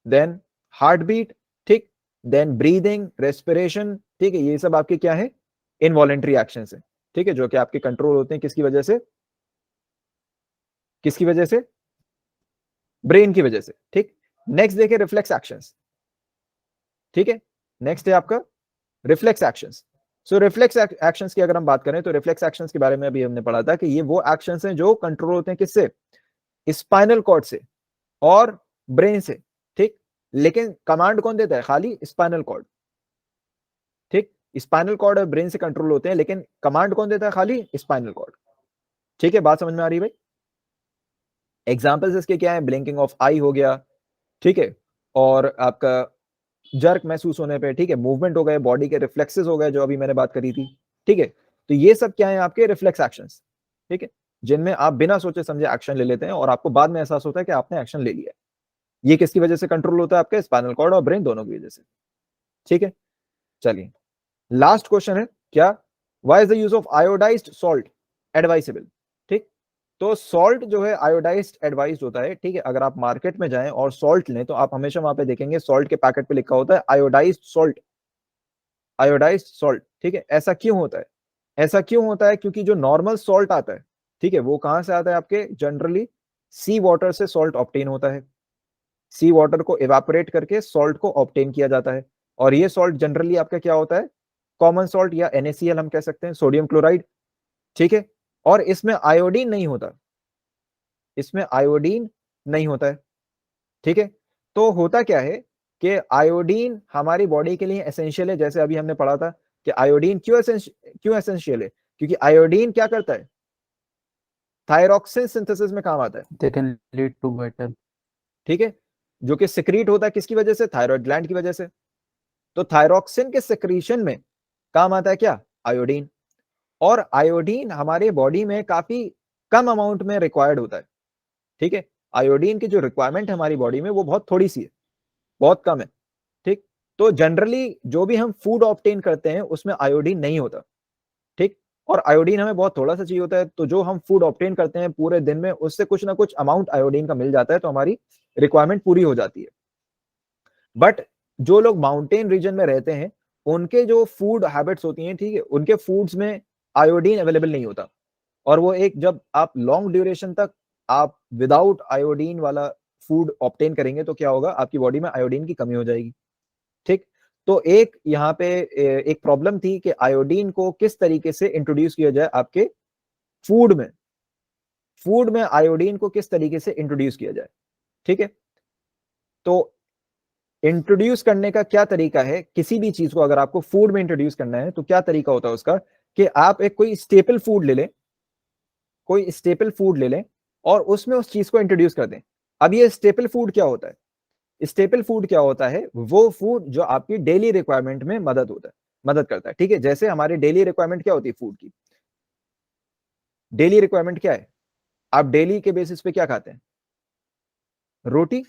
S1: then heart beat, ठीक, देन ब्रीदिंग, रेस्पिरेशन, ठीक है, ये सब आपके क्या है, इनवॉलंटरी एक्शंस है, ठीक है, जो कि आपके कंट्रोल होते हैं किसकी वजह से, किसकी वजह से, ब्रेन की वजह से, ठीक। नेक्स्ट देखिए रिफ्लेक्स एक्शंस, ठीक है, नेक्स्ट है आपका रिफ्लेक्स एक्शंस। सो रिफ्लेक्स एक्शंस की अगर हम बात करें तो रिफ्लेक्स एक्शंस के बारे में अभी हमने पढ़ा था कि ये वो एक्शंस हैं जो कंट्रोल होते हैं किससे, स्पाइनल कॉर्ड से और ब्रेन से, ठीक, लेकिन कमांड कौन देता है, खाली स्पाइनल कॉर्ड, स्पाइनल कॉर्ड और ब्रेन से कंट्रोल होते हैं, लेकिन कमांड कौन देता है? खाली स्पाइनल कॉर्ड। ठीक है, बात समझ में आ रही है भाई? एग्जाम्पल्स इसके क्या है? ब्लिंकिंग ऑफ आई हो गया, ठीक है, और आपका जर्क महसूस होने पे, ठीक है, मूवमेंट हो गए, बॉडी के रिफ्लेक्सेस हो गए जो अभी मैंने बात करी थी, ठीक है। तो ये सब क्या है? आपके रिफ्लेक्स एक्शंस, ठीक है, जिनमें आप बिना सोचे समझे एक्शन ले लेते हैं और आपको बाद में एहसास होता है कि आपने एक्शन ले लिया। ये किसकी वजह से कंट्रोल होता है? आपके स्पाइनल कॉर्ड और ब्रेन दोनों की वजह से। ठीक है, चलिए लास्ट क्वेश्चन है क्या? Why is the use of iodised salt advisable? ठीक, तो सॉल्ट जो है आयोडाइज्ड एडवाइज्ड होता है, ठीक है। अगर आप मार्केट में जाएं और सॉल्ट लें तो आप हमेशा वहां पे देखेंगे सॉल्ट के पैकेट पे लिखा होता है आयोडाइज्ड सॉल्ट, आयोडाइज्ड सॉल्ट, ठीक है। ऐसा क्यों होता है? ऐसा क्यों होता है? क्योंकि जो नॉर्मल सॉल्ट आता है, ठीक है, वो कहां से आता है? आपके जनरली सी वाटर से सॉल्ट ऑब्टेन होता है। सी वाटर को इवेपोरेट करके सॉल्ट को ऑब्टेन किया जाता है, और ये सॉल्ट जनरली आपका क्या होता है? कॉमन सॉल्ट या NaCl हम कह सकते हैं, सोडियम क्लोराइड, ठीक है। और इसमें आयोडीन नहीं होता, इसमें आयोडीन नहीं होता है, ठीक है। तो होता क्या है कि आयोडीन हमारी बॉडी के लिए एसेंशियल है, जैसे अभी हमने पढ़ा था कि आयोडीन क्यों एसेंशियल है? क्योंकि आयोडीन क्या करता है? थायरॉक्सिन सिंथेसिस में काम आता है,
S4: They can lead to goiter.
S1: ठीक है, जो कि सिक्रीट होता है किसकी वजह से? थायराइड ग्लैंड की वजह से। तो थायरॉक्सिन के सिक्रीशन में काम आता है क्या? आयोडीन। और आयोडीन हमारे बॉडी में काफी कम अमाउंट में रिक्वायर्ड होता है, ठीक है। आयोडीन की जो रिक्वायरमेंट है हमारी बॉडी में वो बहुत थोड़ी सी है, बहुत कम है, ठीक। तो जनरली जो भी हम फूड ऑब्टेन करते हैं उसमें आयोडीन नहीं होता, ठीक। और आयोडीन हमें बहुत थोड़ा सा चाहिए होता है, तो जो हम फूड ऑब्टेन करते हैं पूरे दिन में उससे कुछ ना कुछ अमाउंट आयोडीन का मिल जाता है, तो हमारी रिक्वायरमेंट पूरी हो जाती है। बट जो लोग माउंटेन रीजन में रहते हैं उनके जो फूड हैबिट्स होती हैं, ठीक है, उनके फूड्स में आयोडीन अवेलेबल नहीं होता, और वो एक जब आप लॉन्ग ड्यूरेशन तक आप विदाउट आयोडीन वाला फूड ऑब्टेन करेंगे तो क्या होगा? आपकी बॉडी में आयोडीन की कमी हो जाएगी, ठीक। तो एक यहाँ पे एक प्रॉब्लम थी कि आयोडीन को किस तरीके से इंट्रोड्यूस किया जाए आपके फूड में, फूड में आयोडीन को किस तरीके से इंट्रोड्यूस किया जाए, ठीक है। तो इंट्रोड्यूस करने का क्या तरीका है? किसी भी चीज को अगर आपको फूड में इंट्रोड्यूस करना है तो क्या तरीका होता है उसका? कि आप एक कोई स्टेपल फूड ले लें, कोई स्टेपल फूड ले लें और उसमें उस चीज को इंट्रोड्यूस कर दें। अब ये स्टेपल फूड क्या होता है? स्टेपल फूड क्या होता है? वो फूड जो आपकी डेली रिक्वायरमेंट में मदद करता है, ठीक है। जैसे हमारी डेली रिक्वायरमेंट क्या होती है फूड की? डेली रिक्वायरमेंट क्या है? आप डेली के बेसिस पे क्या खाते हैं? रोटी,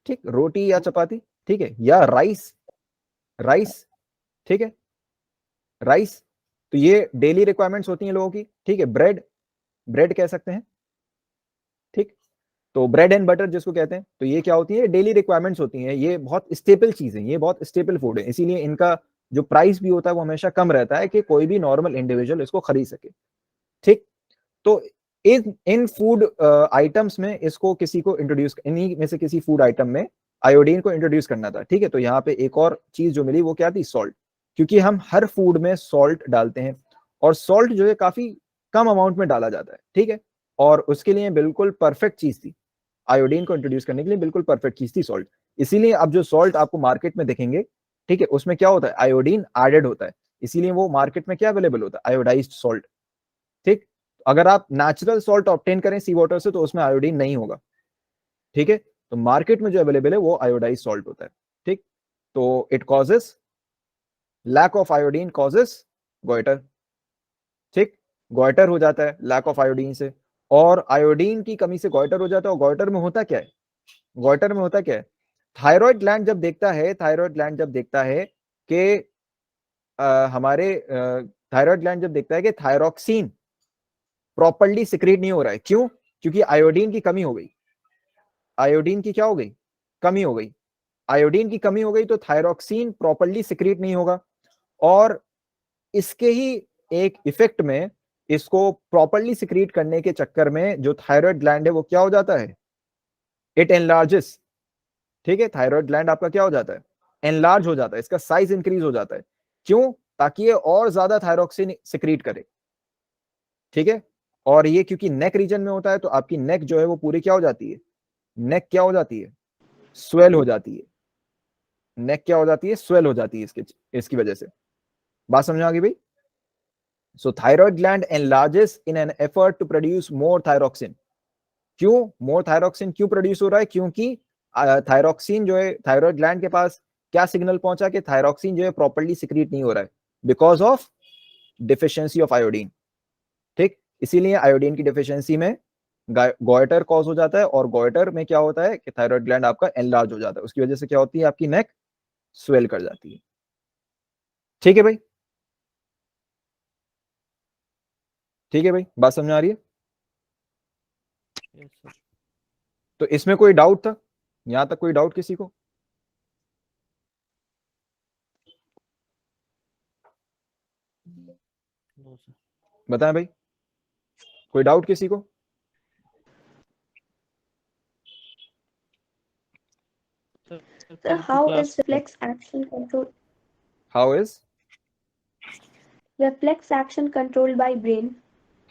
S1: ठीक, रोटी या चपाती, ठीक है, या राइस, राइस, ठीक है, राइस। तो ये डेली रिक्वायरमेंट्स होती हैं लोगों की, ठीक है। ब्रेड, ब्रेड कह सकते हैं, ठीक। तो ब्रेड एंड बटर जिसको कहते हैं, तो ये क्या होती है? डेली रिक्वायरमेंट्स होती हैं, ये बहुत स्टेपल चीजें, ये बहुत स्टेपल फूड है, इसीलिए इनका जो प्राइस भी होता है वो हमेशा कम रहता है कि कोई भी नॉर्मल इंडिविजुअल इसको खरीद सके, ठीक। तो इन फूड आइटम्स में इसको किसी को इंट्रोड्यूस, इन्हीं में से किसी फूड आइटम में आयोडीन को इंट्रोड्यूस करना था, ठीक है। तो यहाँ पे एक और चीज जो मिली वो क्या थी? सॉल्ट, क्योंकि हम हर फूड में सॉल्ट डालते हैं और सॉल्ट जो है काफी कम अमाउंट में डाला जाता है, ठीक है। और उसके लिए बिल्कुल परफेक्ट चीज थी, आयोडीन को इंट्रोड्यूस करने के लिए बिल्कुल परफेक्ट चीज थी सॉल्ट। इसीलिए अब जो सॉल्ट आपको मार्केट में दिखेंगे, ठीक है, उसमें क्या होता है? आयोडीन एडेड होता है, इसीलिए वो मार्केट में क्या अवेलेबल होता है? आयोडाइज्ड सॉल्ट, ठीक। अगर आप नेचुरल सॉल्ट ऑब्टेन करें सी वाटर से तो उसमें आयोडीन नहीं होगा, ठीक है। तो मार्केट में जो अवेलेबल है वो आयोडाइज्ड सॉल्ट होता है, ठीक। तो it causes lack of iodine causes goitre, ठीक, गोइटर हो जाता है लैक ऑफ आयोडीन से, और आयोडीन की कमी से गोइटर हो जाता है। और गोइटर में होता क्या है? गोइटर में होता क्या है? थायराइड ग्लैंड जब देखता है, थायराइड ग्लैंड जब देखता है कि हमारे थायराइड ग्लैंड जब देखता है कि थायरॉक्सिन प्रॉपर्ली सिक्रेट नहीं हो रहा है, क्यों? क्योंकि आयोडीन की कमी हो गई, आयोडीन की क्या हो गई? कमी हो गई। आयोडीन की कमी हो गई तो थायरॉक्सिन प्रॉपर्ली सिक्रेट नहीं होगा, और इसके ही एक इफेक्ट में इसको प्रॉपर्ली सिक्रीट करने के चक्कर में जो थायराइड ग्लैंड है वो क्या हो जाता है? इट एनलार्जेस, ठीक है। थायराइड ग्लैंड आपका क्या हो जाता है? एनलार्ज हो जाता है, इसका साइज इंक्रीज हो जाता है, क्यों? ताकि ये और ज्यादा थायरॉक्सिन सिक्रीट करे, ठीक है। और ये क्योंकि नेक रीजन में होता है तो आपकी नेक जो है वो पूरी क्या हो जाती है? नेक क्या हो जाती है? स्वेल हो जाती है, नेक क्या हो जाती है? स्वेल हो जाती है इसकी वजह से, बात समझ में आ गई भाई? So thyroid gland enlarges in an effort to produce more thyroxine. क्यों मोर थायरोक्सिन क्यों प्रोड्यूस हो रहा है? क्योंकि थायरोक्सिन जो है थायराइड ग्लैंड के पास क्या सिग्नल पहुंचा कि थायरोक्सिन जो है प्रॉपर्ली सिक्रीट नहीं हो रहा है because of deficiency of iodine. ठीक, इसीलिए आयोडीन की डिफिशियंसी में गोइटर कॉज हो जाता है, और गोइटर में क्या होता है कि थायराइड ग्लैंड आपका एनलार्ज हो जाता है, उसकी वजह से क्या होती है, आपकी नेक स्वेल कर जाती है। ठीक है भाई, ठीक है भाई, बात समझ आ रही है?
S5: Yes sir.
S1: तो इसमें कोई डाउट था? यहां तक कोई डाउट किसी को?
S5: No sir.
S1: बताएं भाई, कोई डाउट किसी को?
S2: So how is reflex action control?
S1: How is
S2: Reflex action controlled by brain.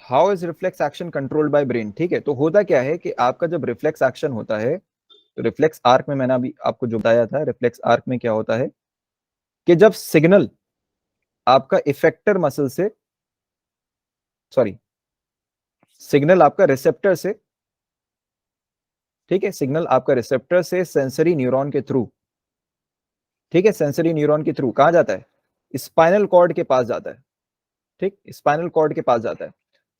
S1: How is reflex action controlled by brain? ठीक है, तो होता क्या है कि आपका जब रिफ्लेक्स एक्शन होता है, तो रिफ्लेक्स आर्क में मैंने अभी आपको जो बताया था, रिफ्लेक्स आर्क में क्या होता है कि जब सिग्नल आपका इफेक्टर मसल से, सॉरी, सिग्नल आपका रिसेप्टर से, ठीक है, सिग्नल आपका रिसेप्टर से सेंसरी न्यूरॉन के थ्रू, ठीक है, सेंसरी न्यूरॉन के थ्रू कहां जाता है? स्पाइनल कॉर्ड के पास जाता है। ठीक, स्पाइनल कॉर्ड के पास जाता है।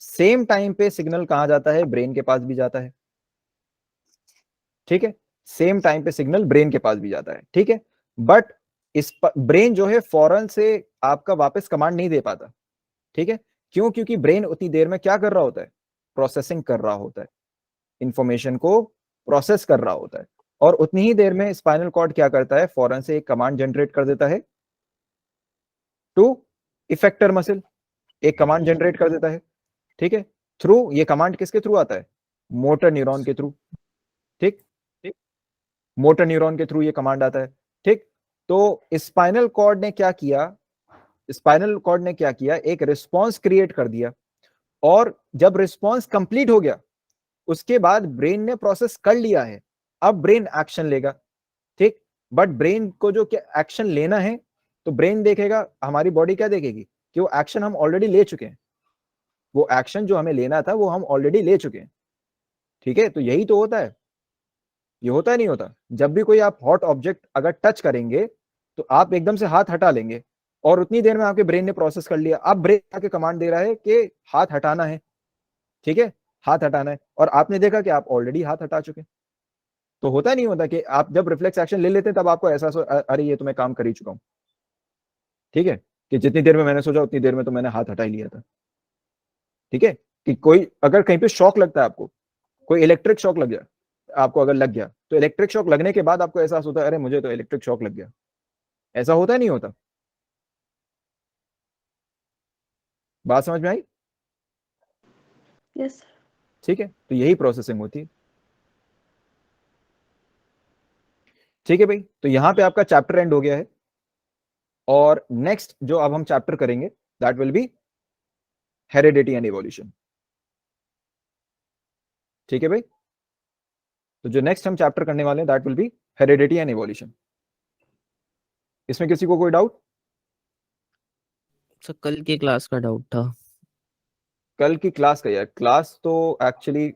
S1: सेम टाइम पे सिग्नल कहां जाता है? ब्रेन के पास भी जाता है। ठीक है, सेम टाइम पे सिग्नल ब्रेन के पास भी जाता है। ठीक है, बट इस ब्रेन जो है फौरन से आपका वापस कमांड नहीं दे पाता। ठीक है, क्यों? क्योंकि ब्रेन उतनी देर में क्या कर रहा होता है? प्रोसेसिंग कर रहा होता है, इंफॉर्मेशन को प्रोसेस कर रहा होता है, और उतनी ही देर में स्पाइनल कॉर्ड क्या करता है? फौरन से एक कमांड जनरेट कर देता है टू इफेक्टर मसल, एक कमांड जनरेट कर देता है। ठीक है, थ्रू, ये कमांड किसके थ्रू आता है? मोटर न्यूरॉन के थ्रू। ठीक, मोटर न्यूरॉन के थ्रू ये कमांड आता है। ठीक, तो स्पाइनल कॉर्ड ने क्या किया? स्पाइनल कॉर्ड ने क्या किया? एक रिस्पॉन्स क्रिएट कर दिया, और जब रिस्पॉन्स कंप्लीट हो गया, उसके बाद ब्रेन ने प्रोसेस कर लिया है, अब ब्रेन एक्शन लेगा। ठीक, बट ब्रेन को जो क्या एक्शन लेना है, तो ब्रेन देखेगा, हमारी बॉडी क्या देखेगी कि वो एक्शन हम ऑलरेडी ले चुके हैं, वो एक्शन जो हमें लेना था वो हम ऑलरेडी ले चुके हैं। ठीक है, तो यही तो होता है। ये होता है नहीं होता? जब भी कोई आप हॉट ऑब्जेक्ट अगर टच करेंगे, तो आप एकदम से हाथ हटा लेंगे, और उतनी देर में आपके ब्रेन ने प्रोसेस कर लिया। अब ब्रेन आके कमांड दे रहा है कि हाथ हटाना है। ठीक है, हाथ हटाना है, और आपने देखा कि आप ऑलरेडी हाथ हटा चुके। तो होता नहीं होता कि आप जब रिफ्लेक्स एक्शन ले लेते हैं, तब आपको एहसास हो, अरे ये तो मैं काम कर ही चुका हूं। ठीक है, कि जितनी देर में मैंने सोचा उतनी देर में तो मैंने हाथ हटा ही लिया था। ठीक है, कि कोई अगर कहीं पे शॉक लगता है आपको, कोई इलेक्ट्रिक शॉक लग जाए आपको, अगर लग गया, तो इलेक्ट्रिक शॉक लगने के बाद आपको एहसास होता है, अरे मुझे तो इलेक्ट्रिक शॉक लग गया। ऐसा होता नहीं होता? बात समझ में आई?
S2: Yes.
S1: ठीक है, तो यही प्रोसेसिंग होती है। ठीक है भाई, तो यहां पे आपका चैप्टर एंड हो गया है, और नेक्स्ट जो अब हम चैप्टर करेंगे that will be heredity and evolution. ठीक है भाई, तो जो नेक्स्ट हम चैप्टर करने वाले हैं that will be heredity and evolution. इसमें किसी को कोई डाउट?
S5: सर कल की क्लास का डाउट था।
S1: कल की क्लास का? यार क्लास तो एक्चुअली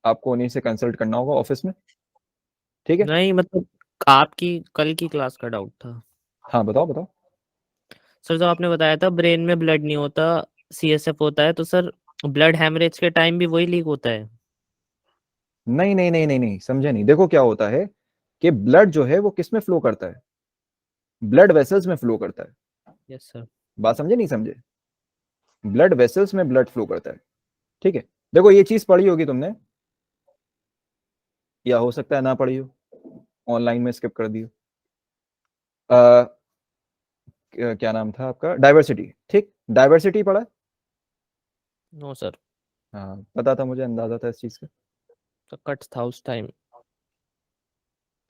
S1: आपको उन्हीं से कंसल्ट करना होगा ऑफिस में। ठीक है,
S5: नहीं मतलब आपकी कल की क्लास का डाउट था।
S1: हाँ बताओ बताओ।
S5: सर जो आपने बताया था ब्रेन में ब्लड नहीं होता, सीएसएफ होता है, तो सर ब्लड हेमरेज के टाइम भी वही लीक होता है?
S1: नहीं नहीं नहीं नहीं नहीं, समझे नहीं। देखो क्या होता है कि ब्लड जो है वो किस में फ्लो करता है? ब्लड वेसल्स में फ्लो करता है।
S5: Yes sir.
S1: बात समझे नहीं समझे? ब्लड वेसल्स में ब्लड फ्लो करता है। ठीक है, देखो ये चीज पढ़ी होगी तुमने, या हो सकता है ना पढ़ी हो, ऑनलाइन में स्किप कर दियो। क्या नाम था आपका? डाइवर्सिटी। ठीक, डाइवर्सिटी पढ़ा है?
S5: No sir.
S1: हाँ पता था, मुझे अंदाजा था इस चीज का।
S5: तो कट था उस टाइम।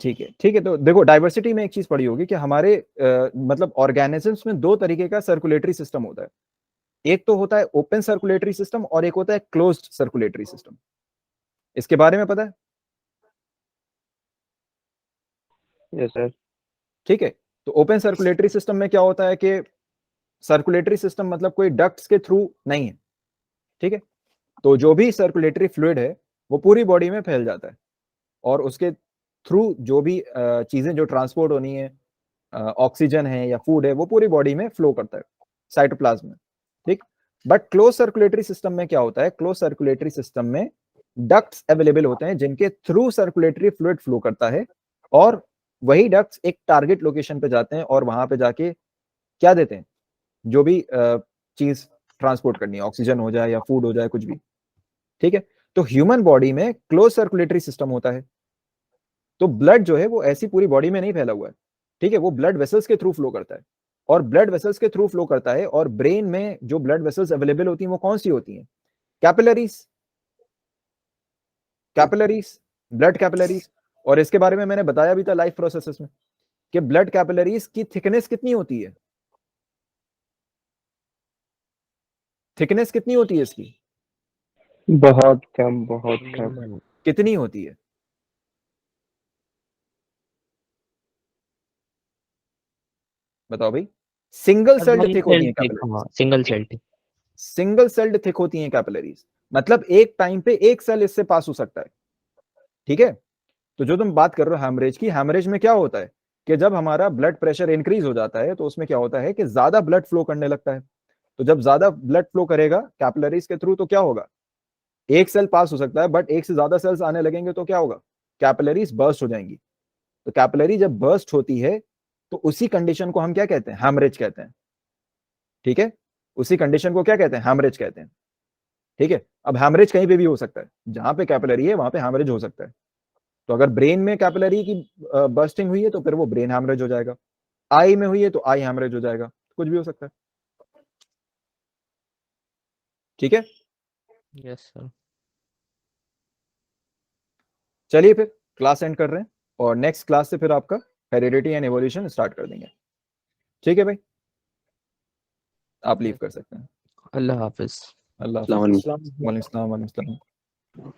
S1: ठीक है, ठीक है, तो देखो डाइवर्सिटी में एक चीज पढ़ी होगी कि हमारे मतलब ऑर्गेनिजम्स में दो तरीके का सर्कुलेटरी सिस्टम होता है। एक तो होता है ओपन सर्कुलेटरी सिस्टम, और एक होता है क्लोज्ड सर्कुलेटरी सिस्टम। इसके बारे में पता है?
S3: Yes sir.
S1: ठीक है, तो ओपन सर्कुलेटरी सिस्टम में क्या होता है कि सर्कुलेटरी सिस्टम मतलब कोई डक्ट्स के थ्रू नहीं है, ठीक है। तो जो भी सर्कुलेटरी फ्लूइड है वो पूरी बॉडी में फैल जाता है और उसके थ्रू जो भी चीजें जो ट्रांसपोर्ट होनी है, ऑक्सीजन है या फूड है, वो पूरी बॉडी में फ्लो करता है साइटोप्लाज्म में, ठीक। बट क्लोज सर्कुलेटरी सिस्टम में क्या होता है, क्लोज सर्कुलेटरी सिस्टम में डक्ट्स अवेलेबल होते हैं जिनके थ्रू सर्कुलेटरी फ्लूइड फ्लो करता है और वही डक्ट्स एक टारगेट लोकेशन पे जाते हैं और वहां पे जाके क्या देते हैं, जो भी चीज ट्रांसपोर्ट करनी है, ऑक्सीजन हो जाए या फूड हो जाए, कुछ भी, ठीक है। तो ह्यूमन बॉडी में क्लोज सर्कुलेटरी सिस्टम होता है। तो ब्लड जो है वो ऐसी पूरी बॉडी में नहीं फैला हुआ है, ठीक है, वो ब्लड वेसल्स के थ्रू फ्लो करता है और ब्लड वेसल्स के थ्रू फ्लो करता है। और ब्रेन में जो ब्लड वेसल्स अवेलेबल होती हैं वो कौन सी होती हैं, कैपिलरीज, कैपिलरीज, ब्लड कैपिलरीज। और इसके बारे में मैंने बताया भी था लाइफ प्रोसेसेस में कि ब्लड कैपिलरीज की थिकनेस कितनी होती है, थिकनेस कितनी होती है इसकी,
S3: बहुत कम, बहुत कम।
S1: कितनी होती है, बताओ भाई। सिंगल सेल्ड थिक होती है capillaries,
S5: single celled.
S1: Single celled thick होती हैं कैपिलरीज, मतलब एक टाइम पे एक सेल इससे पास हो सकता है, ठीक है। तो जो तुम बात कर रहे हो हैमरेज की, हैमरेज में क्या होता है कि जब हमारा ब्लड प्रेशर इंक्रीज हो जाता है तो उसमें क्या होता है कि ज्यादा ब्लड फ्लो करने लगता है। तो जब ज्यादा ब्लड फ्लो करेगा कैपिलरीज के थ्रू तो क्या होगा, एक सेल पास हो सकता है बट एक से ज्यादा सेल्स आने लगेंगे तो क्या होगा, कैपिलरीज बर्स्ट हो जाएंगी। तो कैपिलरी जब बर्स्ट होती है तो उसी कंडीशन को हम क्या कहते हैं, हैमरेज कहते हैं, ठीक है। उसी कंडीशन को क्या कहते हैं, हैमरेज कहते हैं, ठीक है। अब हैमरेज कहीं पे भी हो सकता है, जहां पे कैपिलरी है वहां पे हैमरेज हो सकता है। तो अगर ब्रेन में कैपिलरी की बर्स्टिंग हुई है तो फिर वो ब्रेन हैमरेज हो जाएगा, आई में हुई है तो आई हैमरेज हो जाएगा, कुछ भी हो सकता है, ठीक है।
S5: Yes sir.
S1: चलिए फिर क्लास एंड कर रहे हैं और नेक्स्ट क्लास से फिर आपका हेरिडिटी एंड एवोल्यूशन स्टार्ट कर देंगे, ठीक है भाई, आप लीव कर सकते हैं।
S5: अल्लाह हाफिज।
S1: अल्लाह
S6: अस्सलाम
S1: हाफिज।
S6: वालेकुम।
S1: वालेकुम अस्सलाम।